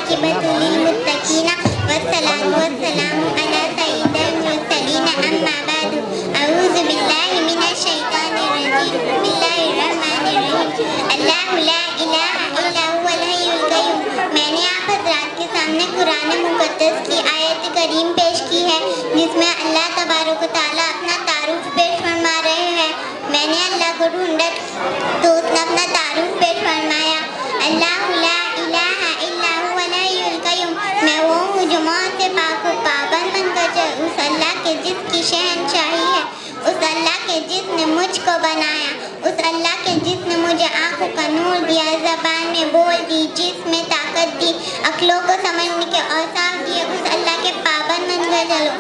आकिबतुल मुत्तकीना वस्सलातु वस्सलामु अला सय्यिदिल मुरसलीन अम्मा बादु अऊज़ु बिल्लाहि मिनश शैतानिर रजीम बिस्मिल्लाहिर रहमानिर रहीम अल्लाहु ला इलाहा इल्ला हुवल हय्युल क़य्यूम। मैंने आप हज़रात के सामने कुरान मुक़द्दस की आयत करीम पेश की है जिसमें अल्लाह तबारक व तआला अपना तारुफ पेश फरमा रहे हैं। मैंने अल्लाह को ढूंढा तो उसने अपना तारुफ पेश फरमाया, अल्लाहु ला इलाहा इल्ला हुवल हय्युल क़य्यूम। मैं वो हूँ जो मौत से पाक व पाबंद बनकर चल उस अल्लाह के जिसकी शहनशाही है, उस अल्लाह के जिसने मुझको बनाया, उस अल्लाह के जिसने मुझे आँखों का नूर दिया, ज़बान में बोल दी, जिसमें ताकत दी, अक्लों को समझने के औसाफ दिए, उस अल्लाह के पाबंद बनकर चलो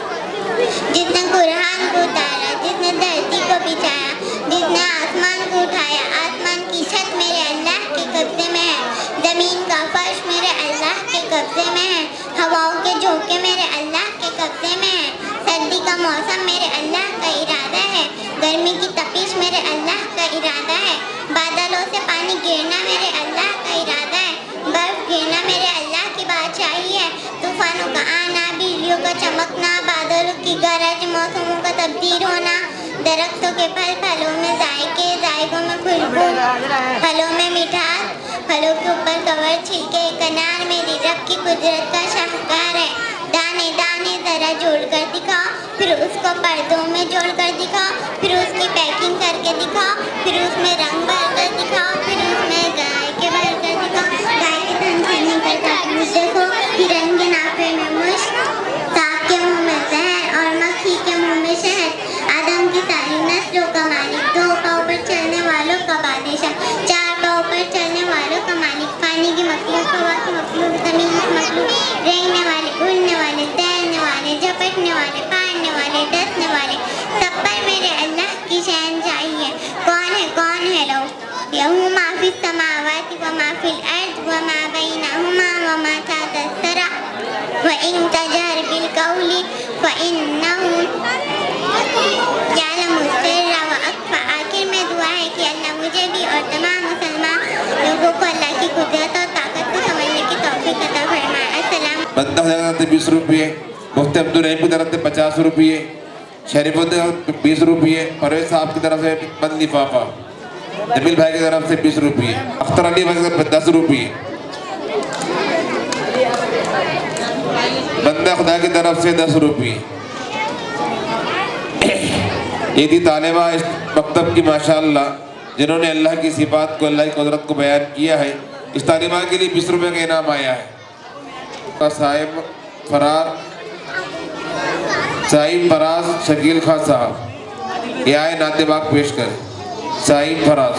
जिसने कुरान को उतारा, जिसने धरती को बिछाया, जिसने आसमान को उठाया। आसमान की छत मेरे अल्लाह के कब्जे में है, ज़मीन का फर्श मेरे अल्लाह के कब्जे में है, हवाओं के झोंके मेरे अल्लाह के कब्जे में है, सर्दी का मौसम मेरे अल्लाह का इरादा है, गर्मी की तपिश मेरे अल्लाह का इरादा है, बादलों से पानी गिरना मेरे अल्लाह का इरादा है, बर्फ गिरना मेरे अल्लाह की बादशाही है, तूफानों का आना, बिजलियों का चमकना, बादलों की गरज, मौसमों का तब्दील होना, दरख्तों के फल, फलों में जायके, जायकों में खुशबू, फलों में मिठास, फलों के ऊपर कवर, छिलके, कनार मेरी रब की कुदरत का शाहकार है। दाने दाने जरा जोड़ कर दिखाओ, फिर उसको पर्दों में जोड़ कर दिखाओ, फिर उसकी पैकिंग करके दिखाओ, फिर उसमें रंग भर कर दिखाओ, फिर उसमें गाय के भर कर दिखाओ, गाय के धन से निकल कर देखो, हिरन के नाफे में मुश्क, सांप के मुंह में जहर और मक्खी के मुंह में शहद, आदम की सारी नस्लों का मालिक, दो पाँव पर चलने वालों का बादशाह, चार पाँव पर चलने वालों का मालिक, पानी की मखलूक, हवा की मखलूक, जमीन की मखलूक, रेंगने वाले, उड़ने वाले, तैरने वाले, झपटने वाले, फाड़ने वाले, डसने वाले, सब पर मेरे अल्लाह की शहनशाही है। कौन है लो यहू माफिस समावाति व माफिल अर्द व मा बैनहुमा व मा तहता सरा व इन तजहर बिल कौली फ इन्नहु यअलमु सिर्रा व अख्फा। आखिर में दुआ है कि अल्लाह मुझे भी और तमाम मुसलमान लोगों को अल्लाह की कुदरत और ताकत को समझने की तौफीक अता फरमाए। अस्सलाम। बंदा की तरफ से 20 रुपये, मुफ्ती अब्दुल रहीम की तरफ से 50 रुपये, शरीफुद्दीन 20 रुपये, परवेज साहब की तरफ से बंद लिफाफा, जमील भाई की तरफ से 20 रुपये, अख्तर अली भाई की तरफ से 10 रुपये, बंदा खुदा की तरफ से 10 रुपये। ये थी तालिबा इस मकतब की माशाअल्लाह जिन्होंने अल्लाह की सिफात को, अल्लाह की कुदरत को बयान किया है। इस तालिबा के लिए 20 रुपये का इनाम आया है। साहिब फराज शकील खान साहब ये आए नातेबाग पेश कर। साहिब फराज।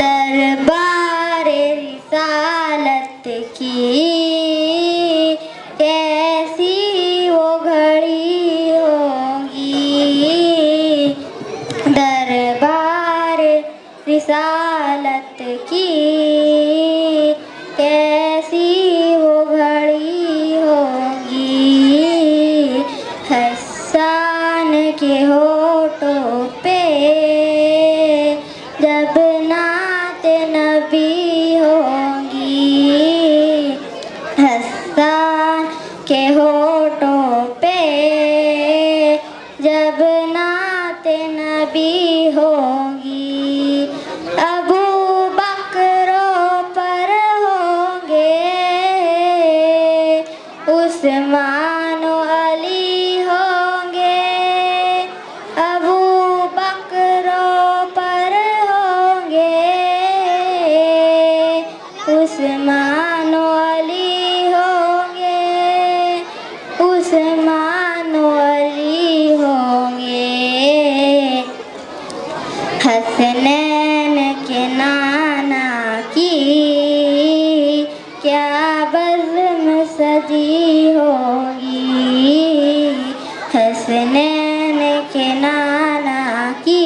दरबारे रिसालत की कैसी वो घड़ी होगी, दरबारे रिसालत की कैसी वो घड़ी होगी, हसन के होठों पे जब नात नबी होगी, हसन के होठों पे जब नात नबी होगी, अबू बकरों पर होंगे, उस्मान अली होंगे, अबू बकरों पर होंगे, उस्मान अली होंगे, उस्मान अली होंगे, हसनैन के नाना की क्या बज़्म सजी होगी, हसनैन के नाना की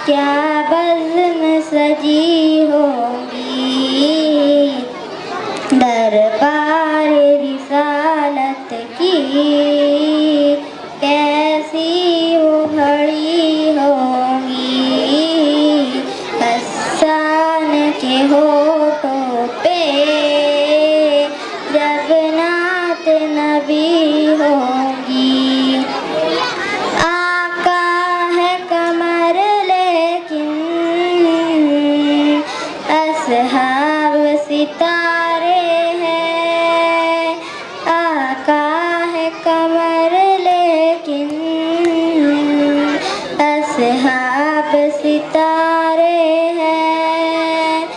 क्या बज़्म सजी होगी, दरबार रिसालत की कैसी वो घड़ी होगी, हसन के होठों पे सितारे हैं, आका है कमर लेकिन असहाब सितारे हैं,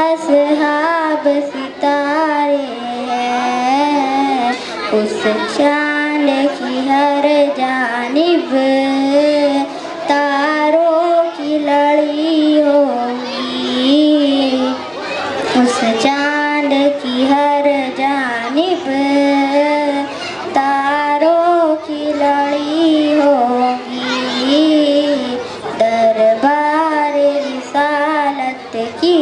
असहाब सितारे हैं। उस चांद की हर जानिब तारों की लड़ी होगी, उस चांद की हर जानिब तारों की लड़ी होगी। दरबार रिसालत की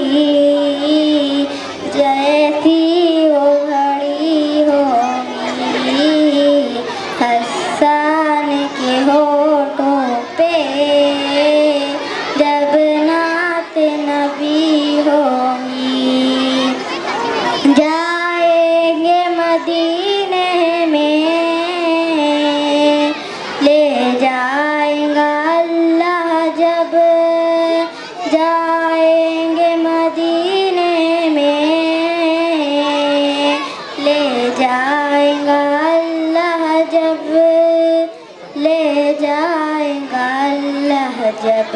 जैसी वो घड़ी होगी, हसन के होठों पे जब नात नबी होगी। जाएंगे मदीने में ले जाएगा अल्लाह जब, जाएंगे मदीने में ले जाएगा अल्लाह जब, ले जाएगा अल्लाह जब।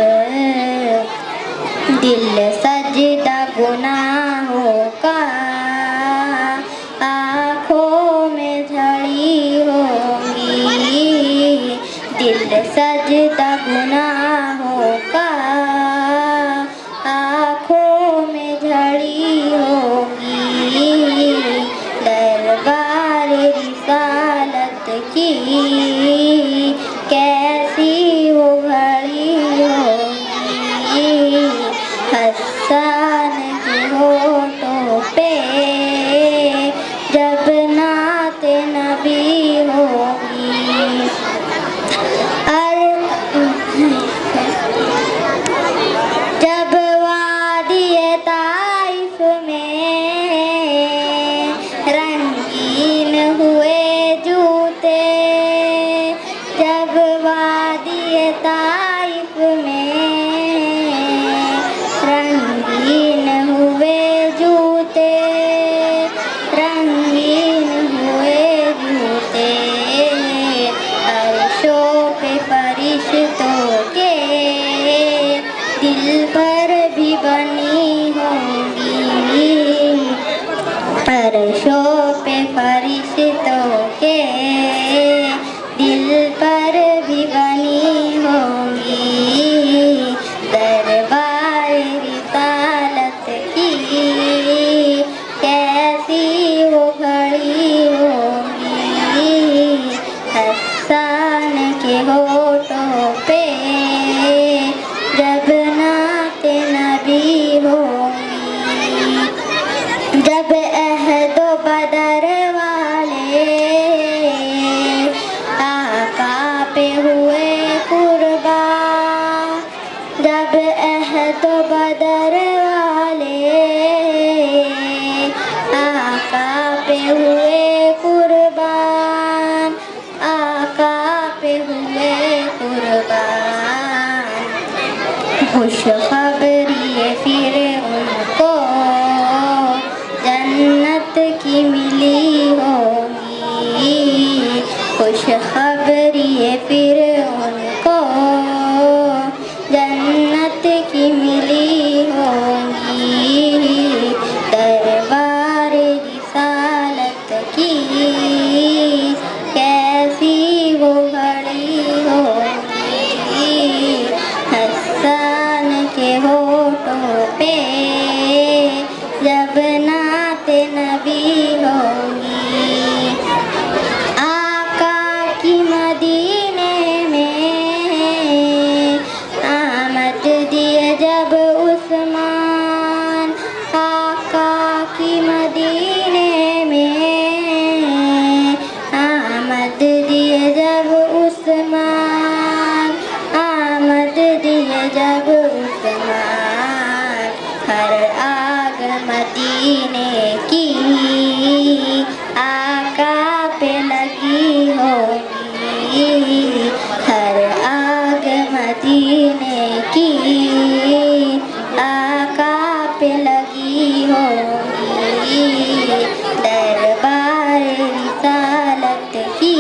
दिल सजदा गुनाहों का आँखों में झड़ी होगी, दिल सजदा गुनाहों का आँखों में झड़ी होगी। दरबार रिसालत की कैसी वो घड़ी होगी, हसन के होठों पे जब नात नबी होगी। जब वादिए ताइफ में रंगीन हुए जूते, जब वादिए ताइफ में रंगीन हुए जूते, रंगीन हुए जूते। अर्शों पे फरिश्तों के दिल पर भी बनी होंगी, अर्शों पे फरिश्तों के दिल पर भी बनी होंगी। दरबार रिसालत की कैसी वो घड़ी होगी, हसन के होठों पे जब नात नबी होगी। जब अहदो बदर वाले आका पे हुए कुर्बान, जब अहदो बदर वाले आका पे हुए कुर्बान, आका पे हुए कुर्बान। खुशखबरी फिर उनको जन्नत की मिली होगी, खुशखबरी फिर उनको जन्नत की मिली होगी। दरबार रिसालत की कैसी वो घड़ी होगी, हसन के होठों पे जब नात नबी होगी। आका की मदीने में आमद दिए जब उस्मान, आका की मदीने में आमद दिए जब उस्मान, आमद दिए जब उस्मान। हर आग मदीने की आका पे लगी होगी, हर आग मदीने की आका पे लगी होगी। दरबार रिसालत की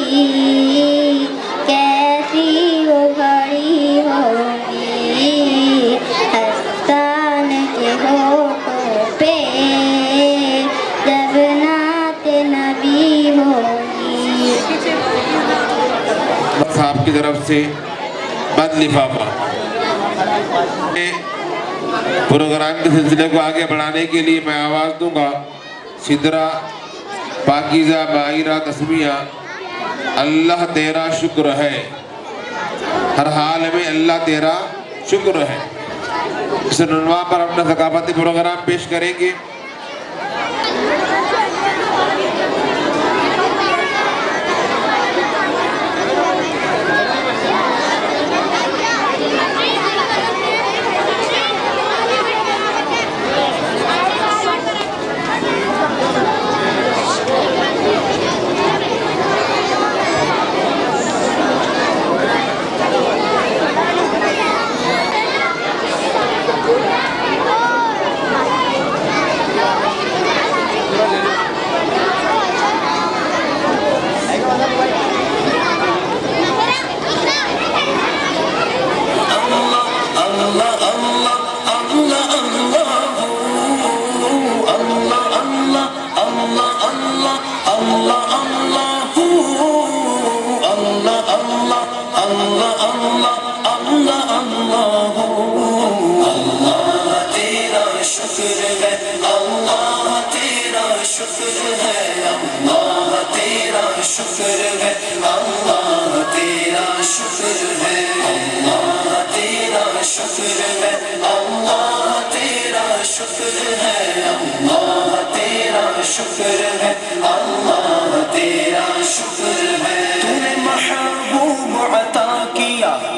कैसी वो घड़ी होगी, हसन के होठों पे जब नाते नबी होगी। साहब की तरफ से बंद लिफाफा। प्रोग्राम के सिलसिले को आगे बढ़ाने के लिए मैं आवाज़ दूंगा सिदरा, पाकीज़ा, माहिरा, तस्मिया। अल्लाह तेरा शुक्र है, हर हाल में अल्लाह तेरा शुक्र है। इस उन्वान पर अपना सकाफती प्रोग्राम पेश करेंगे।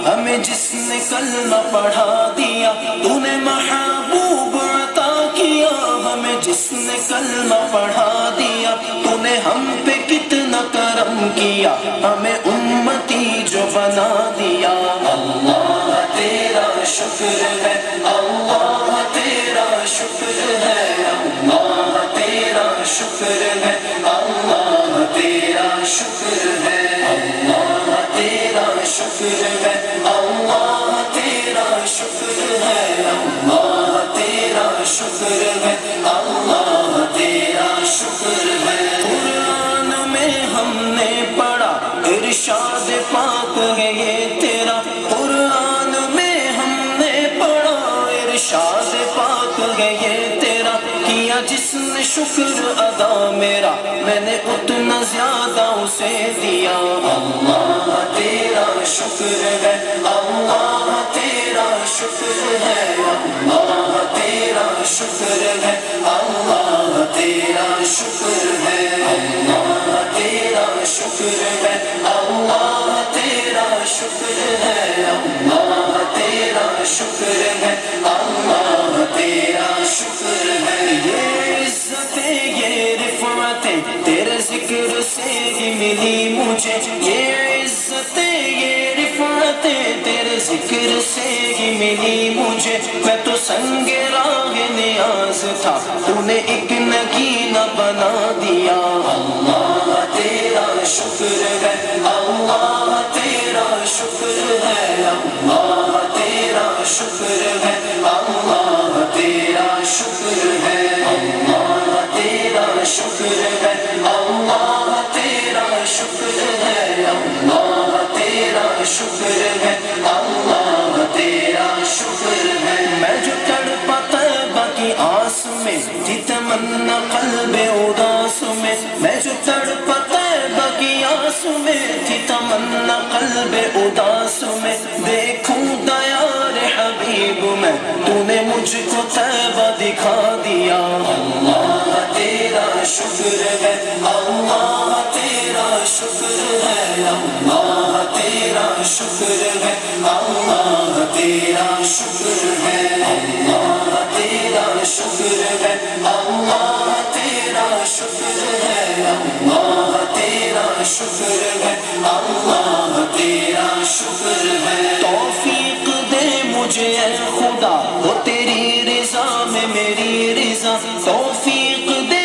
हमें जिसने कलमा पढ़ा दिया, तूने महबूब अता किया। हमें जिसने कलमा पढ़ा दिया, तूने हम पे कितना करम किया, हमें उम्मती जो बना दिया। अल्लाह तेरा शुक्र है, अल्लाह तेरा शुक्र है, अल्लाह तेरा शुक्र है, अल्लाह तेरा शुक्र है, अल्लाह तेरा शुक्र है, अल्लाह तेरा शुक्र है, अल्लाह तेरा शुक्र है, अल्लाह तेरा शुक्र है। कुरान में हमने पढ़ा इरशाद पाक है ये तेरा, कुरान में हमने पढ़ा इरशाद पाक है ये तेरा। किया जिसने शुक्र अदा मेरा, मैंने उतना ज्यादा उसे दिया। अल्लाह तेरा शुक्र है, अल्लाह तेरा शुक्र है, अल्लाह तेरा शुक्र है, अल्लाह तेरा शुक्र है, अल्लाह तेरा शुक्र है, अल्लाह तेरा शुक्र है, अल्लाह तेरा शुक्र है, अल्लाह तेरा शुक्र है। ये इज्जतें ये रिफ़अतें तेरे जिक्र से ही मिली मुझे, ये इज्जतें ये रिफ़अतें तेरे जिक्र से ही मिली मुझे। मैं तो संगे राह नियाज़ था, तूने एक नगीना बना दिया। अल्लाह तेरा शुक्र है, अल्लाह तेरा शुक्र है, अल्लाह तेरा शुक्र है, अल्लाह तेरा शुक्र है, अल्लाह तेरा शुक्र है, अल्लाह तेरा शुक्र है, अल्लाह तेरा शुक्र है, अल्लाह तेरा शुक्र है। मैं जो तड़पा तैबा की आस में, थी तमन्ना क़ल्बे उदास में। मैं जो तड़पा तैबा की आस में, थी तमन्ना क़ल्बे उदास में। देखूं दयार हबीब में, तूने मुझको तैबा दिखा दिया। अल्लाह तेरा शुक्र है, अल्लाह तेरा शुक्र है, अल्लाह तेरा शुक्र है, अल्लाह तेरा शुक्र है, अल्लाह तेरा शुक्र है, अल्लाह तेरा शुक्र है, अल्लाह तेरा शुक्र है, अल्लाह तेरा शुक्र है। तौफीक दे मुझे ऐ खुदा, हो तेरी रिज़ा में मेरी रिज़ा। तौफीक दे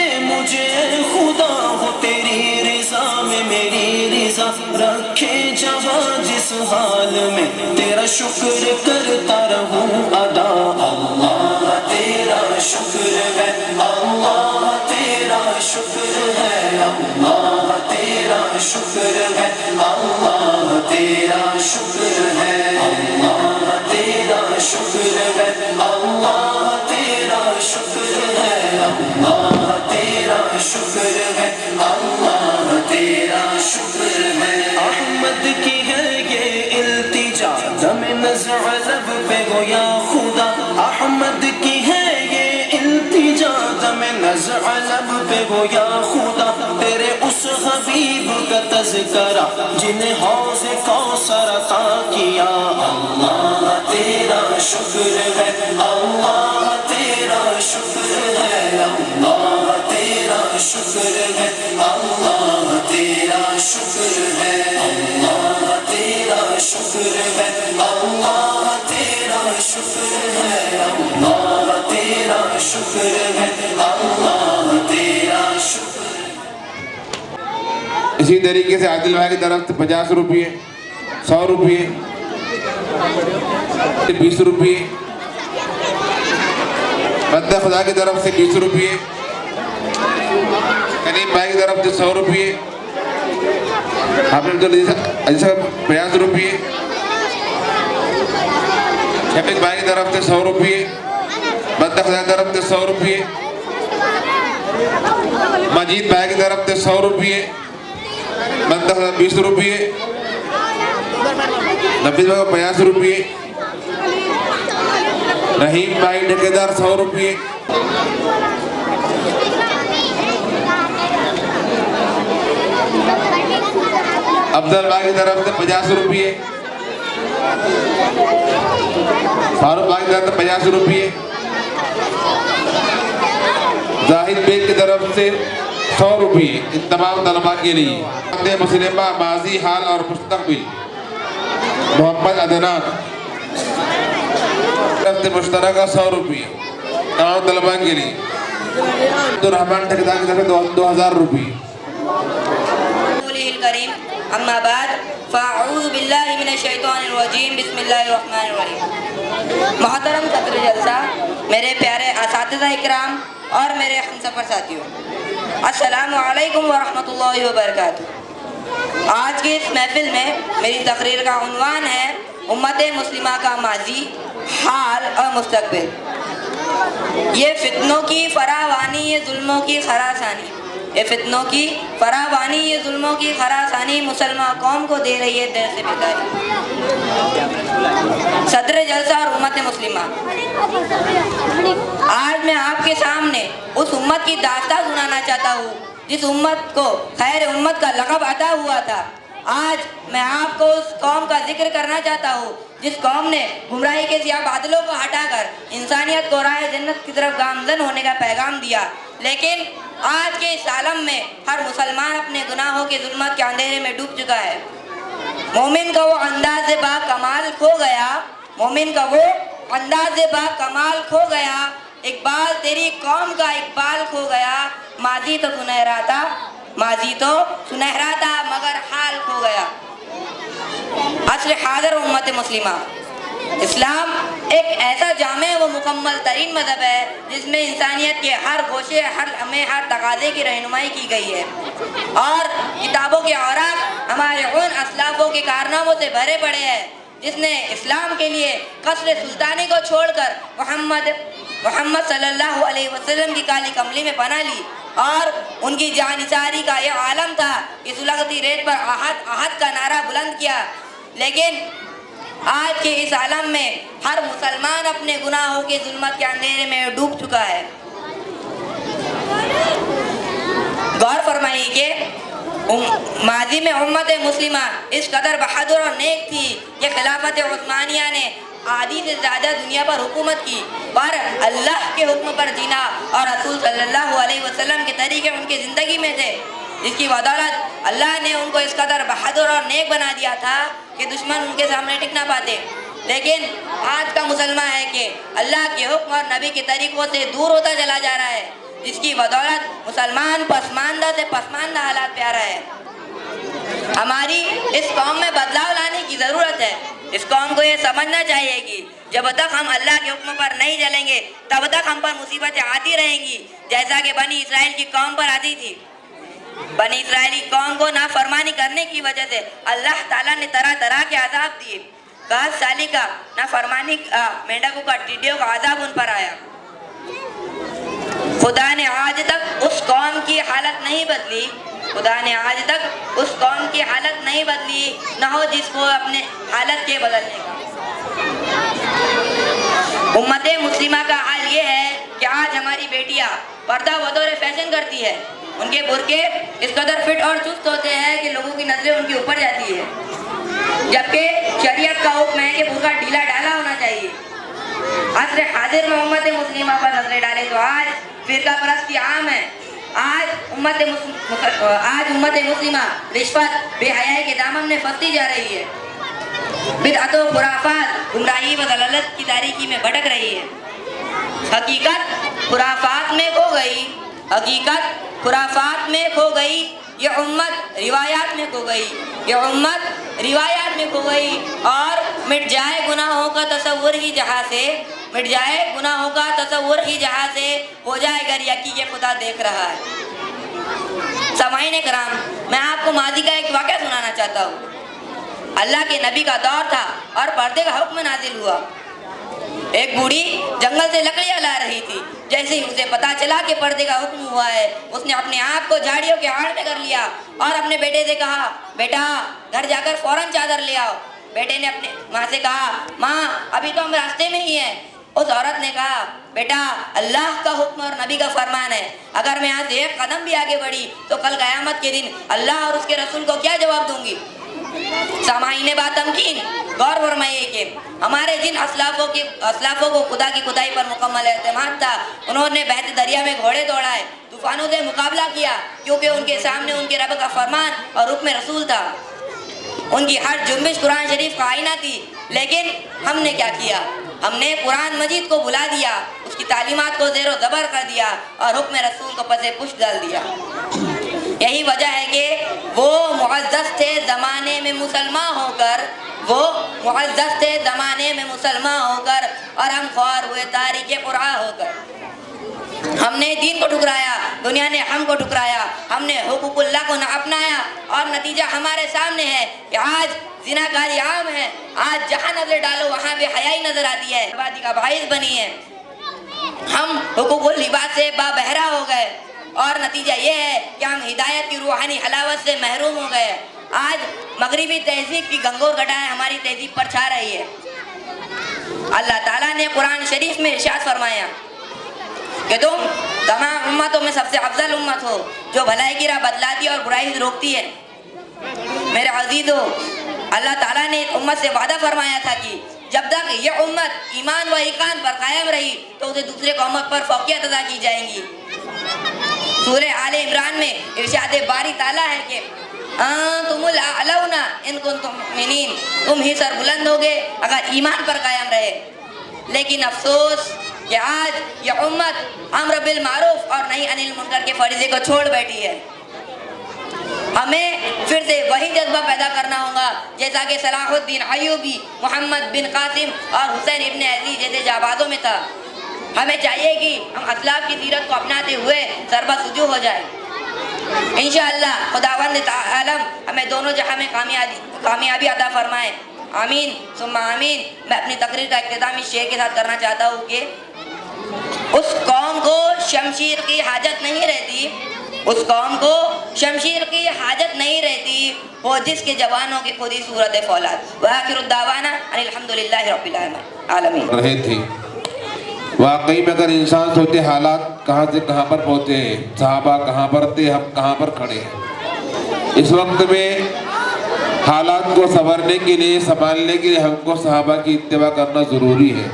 शुक्र करता रहूं अदा। अल्लाह तेरा शुक्र है, अल्लाह तेरा शुक्र है, अल्लाह तेरा शुक्र है, अल्लाह तेरा शुक्र है, अल्लाह तेरा शुक्र है, अल्लाह तेरा शुक्र है, अल्लाह तेरा शुक्र है, अल्लाह तेरा शुक्र है। अहमद की है ये इल्तिजा दमे नज़अ पे गोया खुदा। अहमद की है ये इल्तिजा दमे नज़अ पे गोया खुदा। तेरे उस हबीब का तज़किरा जिन्हें हौज़ कौसर अता किया। अल्लाह तेरा शुक्र है, अल्लाह तेरा शुक्र है, अल्लाह तेरा शुक्र है, अल्लाह तेरा शुक्र है, अल्लाह तेरा शुक्र है, अल्लाह तेरा शुक्र है, अल्लाह तेरा शुक्र है, अल्लाह तेरा शुक्र। इसी तरीके से आदिल भाई की तरफ से 50 रुपये, 100 रुपये, 20 रुपये, बंदा खुदा की तरफ से 20 रुपये, करीम भाई की तरफ से 100 रुपये, हाफिज 50 रुपये, शफीक भाई की तरफ से 100 रुपये, बंदा खुदा की तरफ से 100 रुपये, मजीद भाई की तरफ से 100 रुपये, बंदा खुदा 20 रुपये, नफीस भाई को 50 रुपये, रहीम भाई ठेकेदार 100 रुपये, अफजल भाई की तरफ से 50 रुपये, फारूक भाई की तरफ से 50 रुपये, जाहिद बेग की तरफ से 100 रुपये इन तमाम तलबा के लिए। मुस्लिमा माजी हाल और मुस्तकबिल मोहम्मद अदनान तरफ से मुश्तरका 100 रुपये तमाम तलबा के लिए। अब्दुर्रहमान ठेकेदार की तरफ से 2000 रुपये। करीम अम्मा बाद फ़अऊज़ु बिल्लाहि मिनश शैतानिर रजीम बिस्मिल्लाहिर रहमानिर रहीम। मोहतरम सदर जलसा, मेरे प्यारे असातिज़ा इकराम और मेरे हमसफ़र साथियों, अस्सलामु अलैकुम व रहमतुल्लाहि व बरकातुहू। आज की इस महफिल में मेरी तकरीर का उन्वान है उम्मत मुस्लिमा का माजी, हाल और मुस्तक़बिल। ये फितनों की फरावानी, ये जुल्मों की खरासानी, ये फितनों की फरावानी, ये जुल्मों की खरासानी मुसलमान कौम को दे रही है देर से बेदारी। सदर जलसा और उम्मत मुस्लिमा, आज मैं आपके सामने उस उम्मत की दास्तान सुनाना चाहता हूँ जिस उम्मत को खैर उम्मत का लक़ब अता हुआ था। आज मैं आपको उस कौम का जिक्र करना चाहता हूँ जिस कौम ने गुमराही के सियाह बादलों को हटाकर इंसानियत को राह जन्नत की तरफ गामजन होने का पैगाम दिया। लेकिन आज के इस आलम में हर मुसलमान अपने गुनाहों के जुल्मत के अंधेरे में डूब चुका है। मोमिन का वो अंदाज़ बा कमाल खो गया, मोमिन का वो अंदाज़ बा कमाल खो गया, इकबाल तेरी कौम का इकबाल खो गया। माजी तो सुनहरा था, माजी तो सुनहरा था, मगर हाल खो गया। अस्र हाज़िर उम्मत मुस्लिमा, इस्लाम एक ऐसा जामे व मुकम्मल तरीन मज़हब है जिसमें इंसानियत के हर गोशे, हर लम्हे, हर तकाज़े की रहनुमाई की गई है और किताबों के औराक हमारे उन असलाफ़ों के कारनामों से भरे पड़े हैं जिसने इस्लाम के लिए कसर सुल्तानी को छोड़कर मोहम्मद सल्लल्लाहु अलैहि वसल्लम की काली कमली में पनाह ली और उनकी जानिसारी का यह आलम था कि सुलगती रेत पर आहद आहद का नारा बुलंद किया। लेकिन आज के इस आलम में हर मुसलमान अपने गुनाहों के जुल्मत के अंधेरे में डूब चुका है। गौर फरमाइए कि माजी में उम्मत मुस्लिमा इस कदर बहादुर और नेक थी कि खिलाफत उस्मानिया ने आधी से ज़्यादा दुनिया पर हुकूमत की, पर अल्लाह के हुक्म पर जीना और रसूल सल्लल्लाहु अलैहि वसल्लम के तरीके उनकी ज़िंदगी में थे, जिसकी बदौलत अल्लाह ने उनको इस कदर बहादुर और नेक बना दिया था कि दुश्मन उनके सामने टिक ना पाते। लेकिन आज का मुसलमान है कि अल्लाह के हुक्म और नबी के तरीक़ों से दूर होता चला जा रहा है, जिसकी बदौलत मुसलमान पसमानदा से पसमानदा हालात पे आ रहा है। हमारी इस कौम में बदलाव लाने की ज़रूरत है। इस कौम को ये समझना चाहिए कि जब तक हम अल्लाह के हुक्म पर नहीं चलेंगे तब तक हम पर मुसीबतें आती रहेंगी, जैसा कि बनी इसराइल की कौम पर आती थी। बनी इसराइली कौम को नाफरमानी करने की वजह से अल्लाह ताला ने तरह तरह के अजाब दिए। कहत साली का, नाफरमानी का, मेंढकों का, टिड्डियों का अजाब उन पर आया। खुदा ने आज तक उस कौम की हालत नहीं बदली, खुदा ने आज तक उस कौम की हालत नहीं बदली, न हो जिसको अपने हालत के बदलने का। उम्मते मुस्लिमा का हाल ये है कि आज हमारी बेटियां पर्दा बतौर फैशन करती है। उनके बुरके इस कदर फिट और चुस्त होते हैं कि लोगों की नजरें उनके ऊपर जाती है, जबकि शरीयत का हुक्म है कि बुरका ढीला ढाला होना चाहिए। असर हाजिर में उम्मत मुस्लिमा पर नजरें डाले तो आज फिरका परस्ती आम है। आज उम्मत मुस्लिमा रिश्वत, बेहयाई के दामन में फंसती जा रही है। बिदअत व खुराफात, गुमराही व दलालत की तारीकी में भटक रही है। हकीकत खुराफात में खो गई, हकीकत खुराफात में खो गई। ये उम्मत रिवायात में खो गई, ये उम्मत रिवायात में खो गई और मिट जाए गुनाहों का तसव्वुर ही जहाँ से, मिट जाए गुनाहों का तसव्वुर ही जहाँ से, हो जाएगा यकी ये खुदा देख रहा है। समाईने कराम, मैं आपको मादी का एक वाक़या सुनाना चाहता हूँ। अल्लाह के नबी का दौर था और पर्दे का हुक्म नाजिल हुआ। एक बूढ़ी जंगल से लकड़ियां ला रही थी। जैसे ही उसे पता चला कि पर्दे का हुक्म हुआ है, उसने अपने आप को झाड़ियों के आड़ में कर लिया और अपने बेटे से कहा, बेटा घर जाकर फौरन चादर ले आओ। बेटे ने अपने माँ से कहा, माँ अभी तो हम रास्ते में ही हैं। उस औरत ने कहा, बेटा अल्लाह का हुक्म और नबी का फरमान है, अगर मैं यहाँ से एक कदम भी आगे बढ़ी तो कल क़यामत के दिन अल्लाह और उसके रसूल को क्या जवाब दूंगी। सामाईने बात तमकीन, गौर फरमाइए कि हमारे जिन असलाफों को खुदा की खुदाई पर मुकम्मल एतमाद था, उन्होंने बहते दरिया में घोड़े दौड़ाए, तूफानों से मुकाबला किया, क्योंकि उनके सामने उनके रब का फरमान और हुक्म रसूल था। उनकी हर जुम्बिश कुरान शरीफ का आईना थी। लेकिन हमने क्या किया, हमने कुरान मजीद को भुला दिया, उसकी तालीमात को ज़ेरो ज़बर कर दिया और हुक्म रसूल को पसे पुश डाल दिया। यही वजह है कि वो मुअज़्ज़ज़ थे ज़माने में मुसलमान होकर, वो मुअज़्ज़ज़ थे ज़माने में मुसलमान होकर, और हम ख्वार हुए तारीक़े कुरान होकर। हमने दीन को ठुकराया, दुनिया ने हमको ठुकराया, हमने हुकूकुल्लाह को न अपनाया और नतीजा हमारे सामने है कि आज ज़िनाकारी आम है। आज जहाँ नजर डालो वहाँ भी हयाई नजर आती है, बर्बादी का बाइस बनी है। हम हुकूकुल लिबास से बाबहरा हो गए और नतीजा ये है कि हम हिदायत की रूहानी हलावत से महरूम हो गए। आज मगरिबी तहजीब की गंगोर घटाएं हमारी तहजीब पर छा रही है। अल्लाह ताला ने कुरान शरीफ में इरशाद फरमाया कि तुम तमाम उम्मतों में सबसे अफजल उम्मत हो, जो भलाई की राह बदलाती और बुराई से रोकती है। मेरे अजीजों, अल्लाह ताला ने इस उम्मत से वादा फरमाया था कि जब तक ये उम्मत ईमान व इकान पर कायम रही तो उसे दूसरे कौमत पर फौकियत अदा की जाएंगी। सूरह आले इमरान में इरशाद बारी ताला है कि तुमुल अलाउना इन कुंतुम मुमिनीन, तुम ही सर बुलंद होगे अगर ईमान पर कायम रहे। लेकिन अफसोस कि आज यह उम्मत अम्र बिल मारूफ और नही अनिल मुनकर के फरीज़े को छोड़ बैठी है। हमें फिर से वही जज्बा पैदा करना होगा जैसा कि सलाहुद्दीन अय्यूबी, मोहम्मद बिन कासिम और हुसैन इब्न अली जैसे जाबाजों में था। हमें चाहिए कि हम असलाफ की सीरत को अपनाते हुए सरबसुजू हो जाए। इंशाअल्लाह खुदावंद आलम हमें दोनों जहां में कामयाबी अता फरमाए। आमीन सुम्मा आमीन। मैं अपनी तकरीर का इख्तितामी शेर के साथ करना चाहता हूँ कि उस कौम को शमशीर की हाजत नहीं रहती, उस कौम को शमशीर की हाजत नहीं रहती, वो जिसके जवानों की खुद ही सूरत फौलाद। व आखिरु दावाना अनिल हम्दुलिल्लाहि रब्बिल आलमीन। रहे थे वाकई में अगर इंसान सोचे हालात कहाँ से कहाँ पर पहुँचे हैं, सहाबा कहाँ पर थे, हम कहाँ पर खड़े हैं। इस वक्त में हालात को संवरने के लिए, संभालने के लिए हमको सहाबा की इत्तिबा करना ज़रूरी है।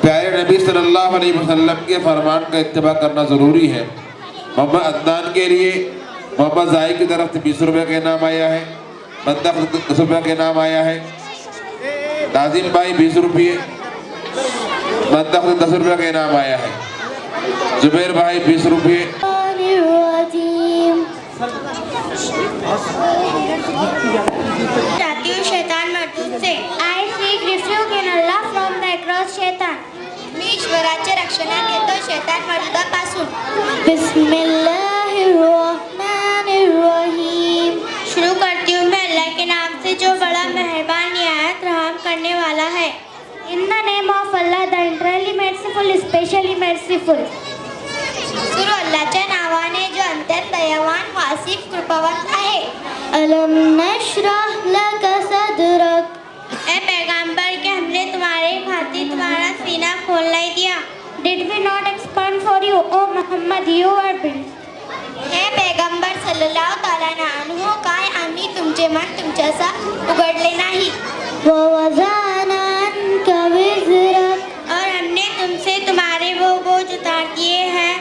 प्यारे नबी सल्लल्लाहु अलैहि वसल्लम के फरमान का इत्तिबा करना ज़रूरी है। मोहम्मद अदनान के लिए मोहम्मद ज़ाई की तरफ से 20 रुपये का इनाम आया है, बंदा 10 रुपये का इनाम आया है, नाजिम भाई 20 रुपये, बंदा 10 रुपये का इनाम आया है, जुबैर भाई 20 रुपये। शैतान मरदूद से ईश्वराचे रक्षणात येतो शैतान मर्दापासून. बिस्मिल्लाहिर्रहमानिर्रहीम. शुरू करती हूँ मैं अल्लाह के नाम से जो बड़ा मेहरबान निहायत रहम करने वाला है. In the name of Allah, the entirely merciful, especially merciful. सुरू अल्लाहच्या नावाने जो अंतर दयावान वासिफ कृपावंत आहे. अलम नशरह लका सदरक. ए पैगंबर के हमने तुम्हारे खातिर तुम्हारा सीना खोल नहीं दिया. Did we not expand for you, O Muhammad, your build? हे पैगंबर सल्लल्लाहु ताला अन्हु काय आम्ही तुमचे मन तुमच्यासा उघडले नाही. ववज़अना अन्का विज़रक. और हमने तुमसे तुम्हारे वो बोझ उतार दिए हैं.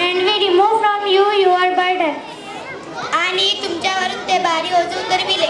And we remove from you your burden. आणि तुमच्यावरून ते भारी ओझे उतरविले.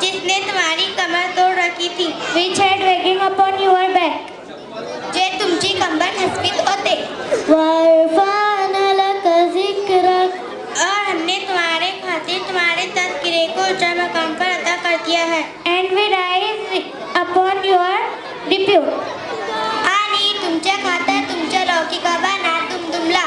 जिसने तुम्हारी कमर तोड़ रखी थी. Which had weighing upon your back. जे तुमची कंबर हसवीत होते. वरफ़अना लका ज़िक्रक. और हमने तुम्हारे खातिर तुम्हारे तज़किरे को ऊंचा मकाम पर अता कर दिया है. And we rise upon your repute. आणि तुमच्या खातर तुमच्या लौकिकाबा ना दुमदुमला.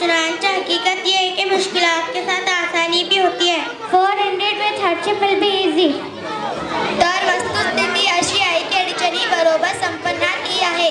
चुनांचा हकीकत ये है कि मुश्किलात के साथ आसानी भी होती है. For indeed with hardship will be easy. तर वस्तुस्थिती अशी आहे की अडचणी बरोबर संपन्नात ही आहे.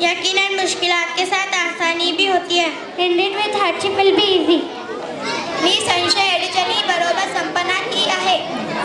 यकीनन मुश्किलात के साथ आसानी भी होती है. Indeed with hardship will be easy. निसंशय अडचणी बरोबर संपन्नात ही आहे.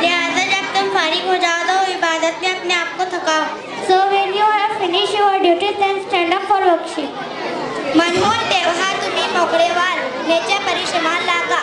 लिहाजा जब तुम फारिग हो जाओ तो इबादत में अपने आप को थकाओ. So when you have finished your duties, then stand up for worship. मनमोल तेव्हा तुम्ही मोकळे व्हाल. नेच्या परिश्रमाला लागा.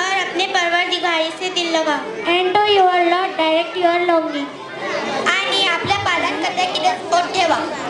और अपने परवरदिगारी से दिल लगा. And to your Lord direct your longing. आणि आपल्या पालनकर्त्याकडे ओढ ठेवा.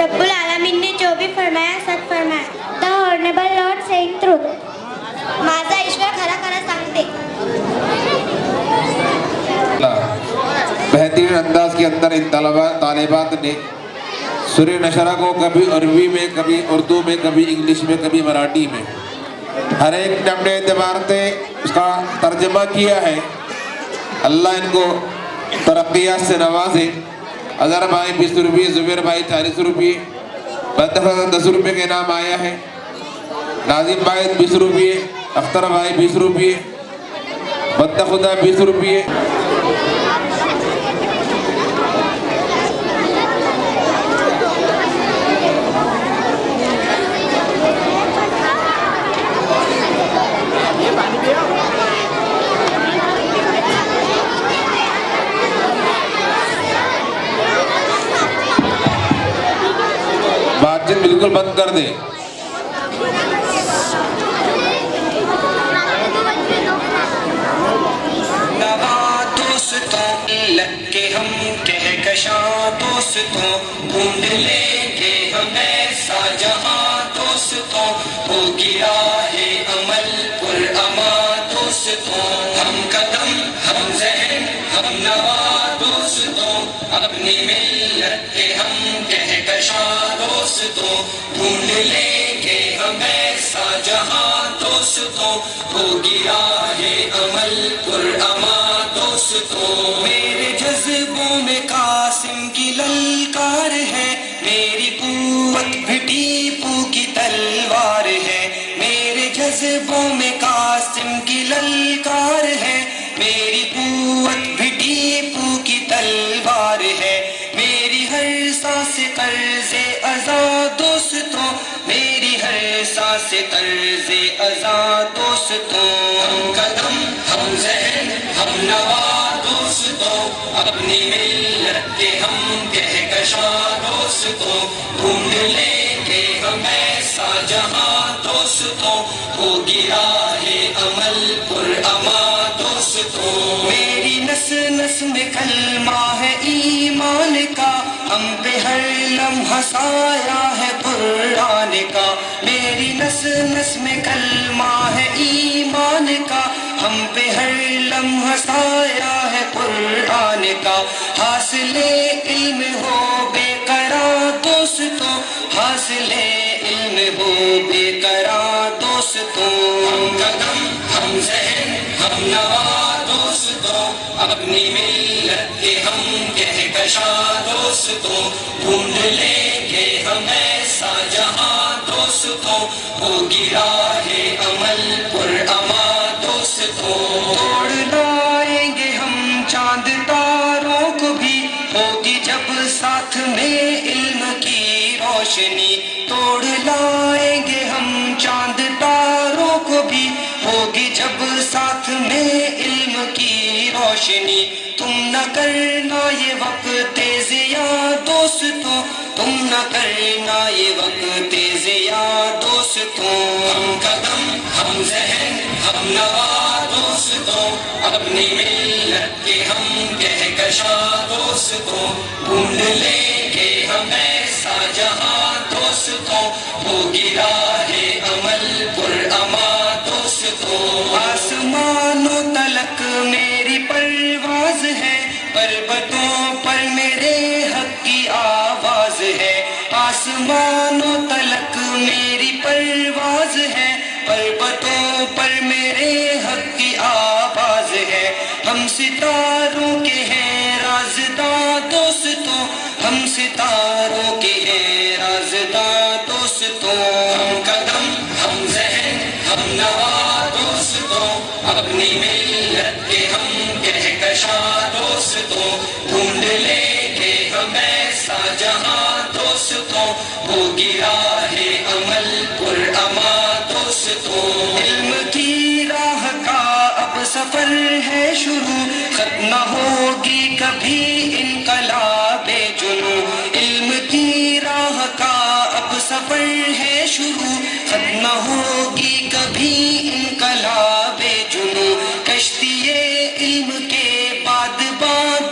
रब्बुल आलमीन ने जो भी फरमाया सच फरमाया. The Honorable Lord saying truth. माझा ईश्वर खरा खरा सांगते. बेहतरीन अंदाज के अंदर इन तालिबात ने सूरह नशरा को कभी अरबी में, कभी उर्दू में, कभी इंग्लिश में, कभी मराठी में, हर एक ने अपने एतबार से उसका तर्जमा किया है. अल्लाह इनको तरक्कियात से नवाजे. अज़हर भाई 20 रुपये, ज़ुबैर भाई 40 रुपये, बदर 10 रुपये के नाम आया है. नाजिम भाई 20 रुपये, अख्तर भाई 20 रुपये, बद्दा खुदा 20 रुपये. बातचीत बिल्कुल बंद कर दे. दोस्तों लग के हम कहकशां दोस्तों ढूंढ लेंगे हम ऐसा जहां दोस्तों हो गिरा है अमल पुरअमा दोस्तों. हम कदम हम ज़हन हम नवा दोस्तों अपनी मिल्लत के हम कहकशां दोस्तों ढूंढ लेंगे हम ऐसा जहां दोस्तों हो गिरा है अमल पुरअमा दोस्तों. मेरे जज्बों में कासिम की ललकार है. मेरी कुव्वत भी टीपू की तलवार है. मेरे जज्बों में कासिम की ललकार है. मेरी कुव्वत भी टीपू की तलवार है. मेरी हर सांस कर्ज़े अज़ा दोस्तों. मेरी हर सांस कर्ज़े अज़ा दोस्तों. हम कदम हम ज़हन हम नवा दोस्तों अपनी मिल्लत के हम कहकशां दोस्तों ढूंढ लेंगे हम ऐसा जहां दोस्तों हो गिरा है अमल पुरअमा दोस्तों. मेरी नस नस में कलमा है ईमान का. हम पे हर लम्हा साया है कुरान का. मेरी नस नस में कलमा है ईमान का. हम पे हर लम्हा साया है कुरान का। हासिले इल्म हो बेकरार दोस्तों, हासिले इल्म हो बेकरार दोस्तों। हम कदम हम ज़हन हम नवा दोस्तों, अपनी मिल्लत के हम कहकशा दोस्तों। ढूंढ लेंगे हम ऐसा जहां दोस्तों, होगी राहे अमल पुरमा दोस्तों। तोड़ लाएंगे हम चांद तारों को भी, होगी जब साथ में इल्म की रोशनी। तोड़ लाएंगे हम चांद तारों को भी, होगी जब साथ में इल्म की रोशनी। तुम न करना ये वक्त ज़िया दोस्तों, तुम न करना ये वक्त ज़िया दोस्तों। हम कदम हम ज़हन हम नवा दोस्तों, अपनी मिल्लत के हम कहकशा दोस्तों। ढूंढ लेंगे हम ऐसा जहां दोस्तों, होगी राहे अमल पुरमा दोस्तों। आसमानों तलक मेरी परवाज़ है, पर्वतों पर मेरे हक की आवाज़ है। आसमानों तलक मेरी परवाज़ है, पर्वतों पर मेरे हक की आवाज़ है। हम सितारों के हैं राज़दां दोस्तों, हम सितारों के हैं राज़दां दोस्तों। हम कदम हम ज़हन हम नवा दोस्तों, अपनी मिल्लत के हम कहकशा दोस्तों। ढूंढ लेंगे हम ऐसा जहां दोस्तों, होगी राहे अमल पुरमा दोस्तों। इल्म की राह का अब सफर है शुरू, खत्म न होगी कभी इनकलाबे जुनू। इल्म की राह का अब सफर है शुरू, खत्म न होगी कभी इनकलाबे जुनू। कश्तिये इल्म के बाद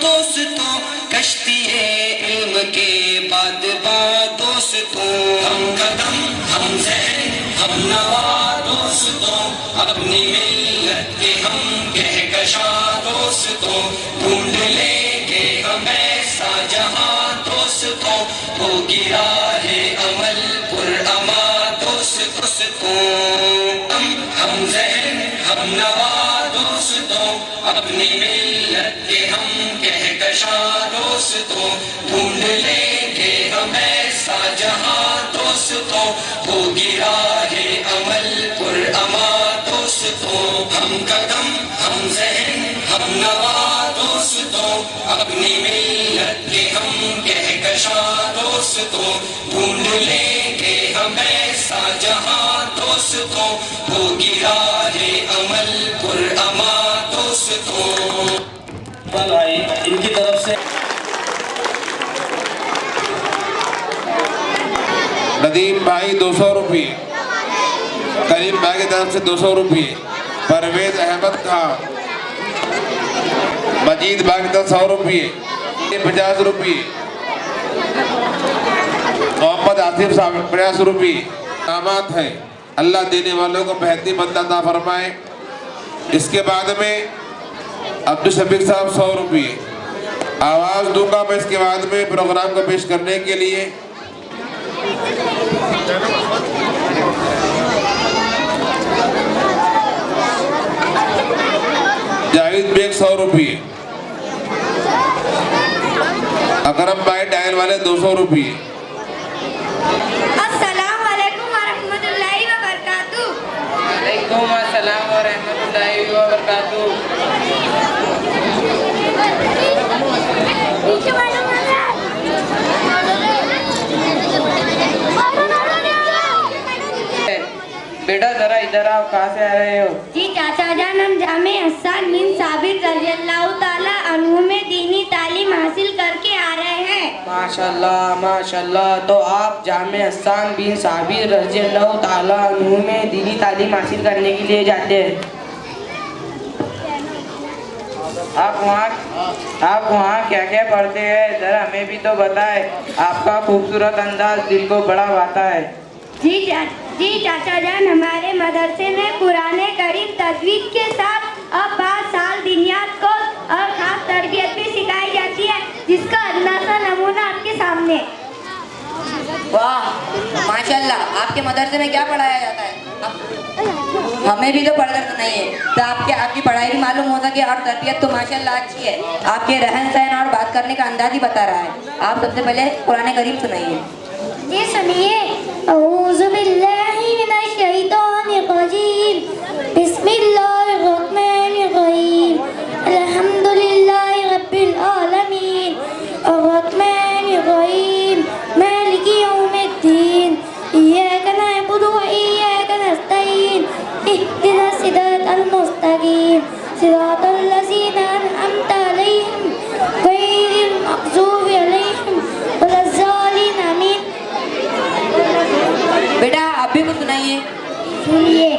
दोस्तों, कश्तिये इल्म के बाद दोस्तों। हम कदम हम ज़हन हम नवा दोस्तों, अपनी मिल्लत के हम कहकशा दोस्तों। ढूंढ लेंगे हम ऐसा जहां दोस्तों, होगी राहे अमल पुरमा दोस्तों। हम ज़हन हम नवा दोस्तों, अपनी मिल्लत के हम कहकशा दोस्तों। ढूंढ लेंगे हम ऐसा जहां दोस्तों, होगी राहे अमल पुरमा दोस्तों। हम कदम हम ज़हन हम नवा दोस्तों, अपनी मिल्लत के हम कहकशा दोस्तों। ढूंढ लेंगे हम ऐसा जहां दोस्तों, होगी राहे अमल पुरमा दोस्तों। भाई इनकी तरफ से नदीम भाई 200 रुपये, करीम भाई की तरफ से 200 रुपये, परवेज अहमद खान, मजीद भाई की तरफ 100 रुपये, 50 रुपये, मोहम्मद आसिफ साहब 50 रुपये। नामात है, अल्लाह देने वालों को बेहतरीन बदला अता फरमाए। इसके बाद में अब्दुल शफीक साहब 100 रुपये। आवाज़ दूंगा मैं इसके बाद में प्रोग्राम को पेश करने के लिए। जाहिद बेग 100 रुपये, अकरम भाई डायल वाले 200 रुपये। अस्सलाम वालेकुम वरहमतुल्लाहि वबरकातुहू। वालेकुम अस्सलाम वरहमतुल्लाहि वबरकातुहू। बेटा जरा इधर आओ, कहाँ से आ रहे हो? जी चाचा जान, हम जामे हसन बिन साबित रज़ियल्लाहु ताला अन्हु में दीनी तालीम हासिल करके आ रहे हैं। माशाल्लाह माशाल्लाह। तो आप जामे हसन बिन साबित रज़ियल्लाहु ताला अन्हु में दीनी तालीम हासिल करने के लिए जाते हैं। आप वहाँ क्या क्या पढ़ते हैं, जरा हमें भी तो बताएं। आपका खूबसूरत अंदाज दिल को बड़ा भाता है। जी चाचा जान, हमारे मदरसे में कुरान करीम तजवीद के साथ अब 5 साल दीनियात को और खास तरबियत भी सिखाई जाती है, जिसका अंदाजा नमूना आपके सामने। वाह माशाल्लाह, आपके मदरसे में क्या पढ़ाया जाता है? हमें भी तो पढ़कर सुनाई है, तो आपकी पढ़ाई भी मालूम हो सके और तरबियत तो माशाल्लाह अच्छी है। आपके रहन सहन और बात करने का अंदाज ही बता रहा है। आप सबसे पहले कुरान करीम सुनाइए। जी सुनिए। औज़ु बिल्लाहि मिनश शैतानिर रजीम, बिस्मिल्लाहिर रहमानिर रहीम, अल्हम्दुलिल्लाहि रब्बिल आलमीन, अर्रहमानिर रहीम, मालिकि यौमिद्दीन, इय्याका नअबुदु व इय्याका नस्तईन, इहदिनास सिरातल मुस्तकीम, सिरातल लज़ीना अनअमता अलैहिम, गैरिल मग़ज़ूबि अलैहिम वलज़्ज़ालिन, आमीन। बेटा आप भी कुछ सुनाइए। सुनिए।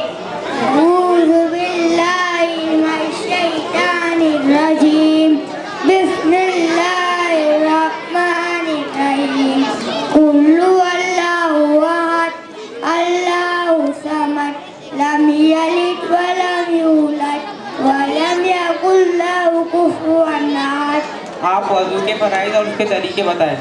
औज़ु बिल्लाहि मिनश शैतानिर रजीम, बिस्मिल्लाहिर रहमानिर रहीम, कुल हुवल्लाहु अहद, अल्लाहु समद, लम यलिद व लम यूलद व लम यकुल लहु कुफुवन अहद। आप वज़ू के फराइज़ और उसके तरीके बताएं।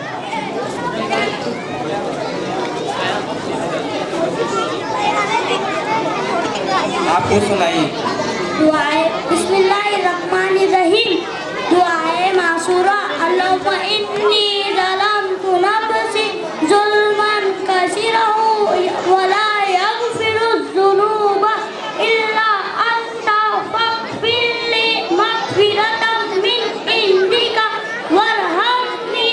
आप कुछ सुनाइए। दुआए बिस्मिल्लाहिर्रहमानिर्रहीम, दुआए मासूरा। अल्लाहुम्मा इन्नी ज़लमतु नफ्सी ज़ुल्मन कसीरहु व ला यग़फ़िरुज़्ज़ुनूबा इल्ला अंता फ़ग़फ़िरली मग़फ़िरतम मिन इंदिका वरहमनी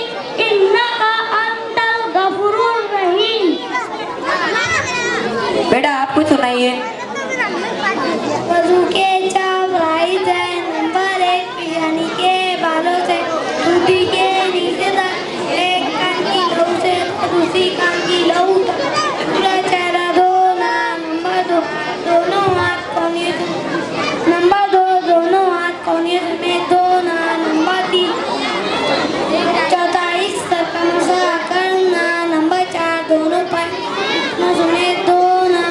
इन्नका अंतल गफ़ूरुर रहीम। बेटा आप कुछ सुनाइए। वज़ू के चाव राइज है, नंबर 1 यानी के बालों से टूटी के नीचे तक, एक कान की लहू से दूसरी कान की लहू तक, पूरा चेहरा धोना। नंबर 2 दोनों हाथ कोहनियों में धोना। नंबर 3 चौथाई सर का मसाज करना। नंबर 4 दोनों पैरों में धोना।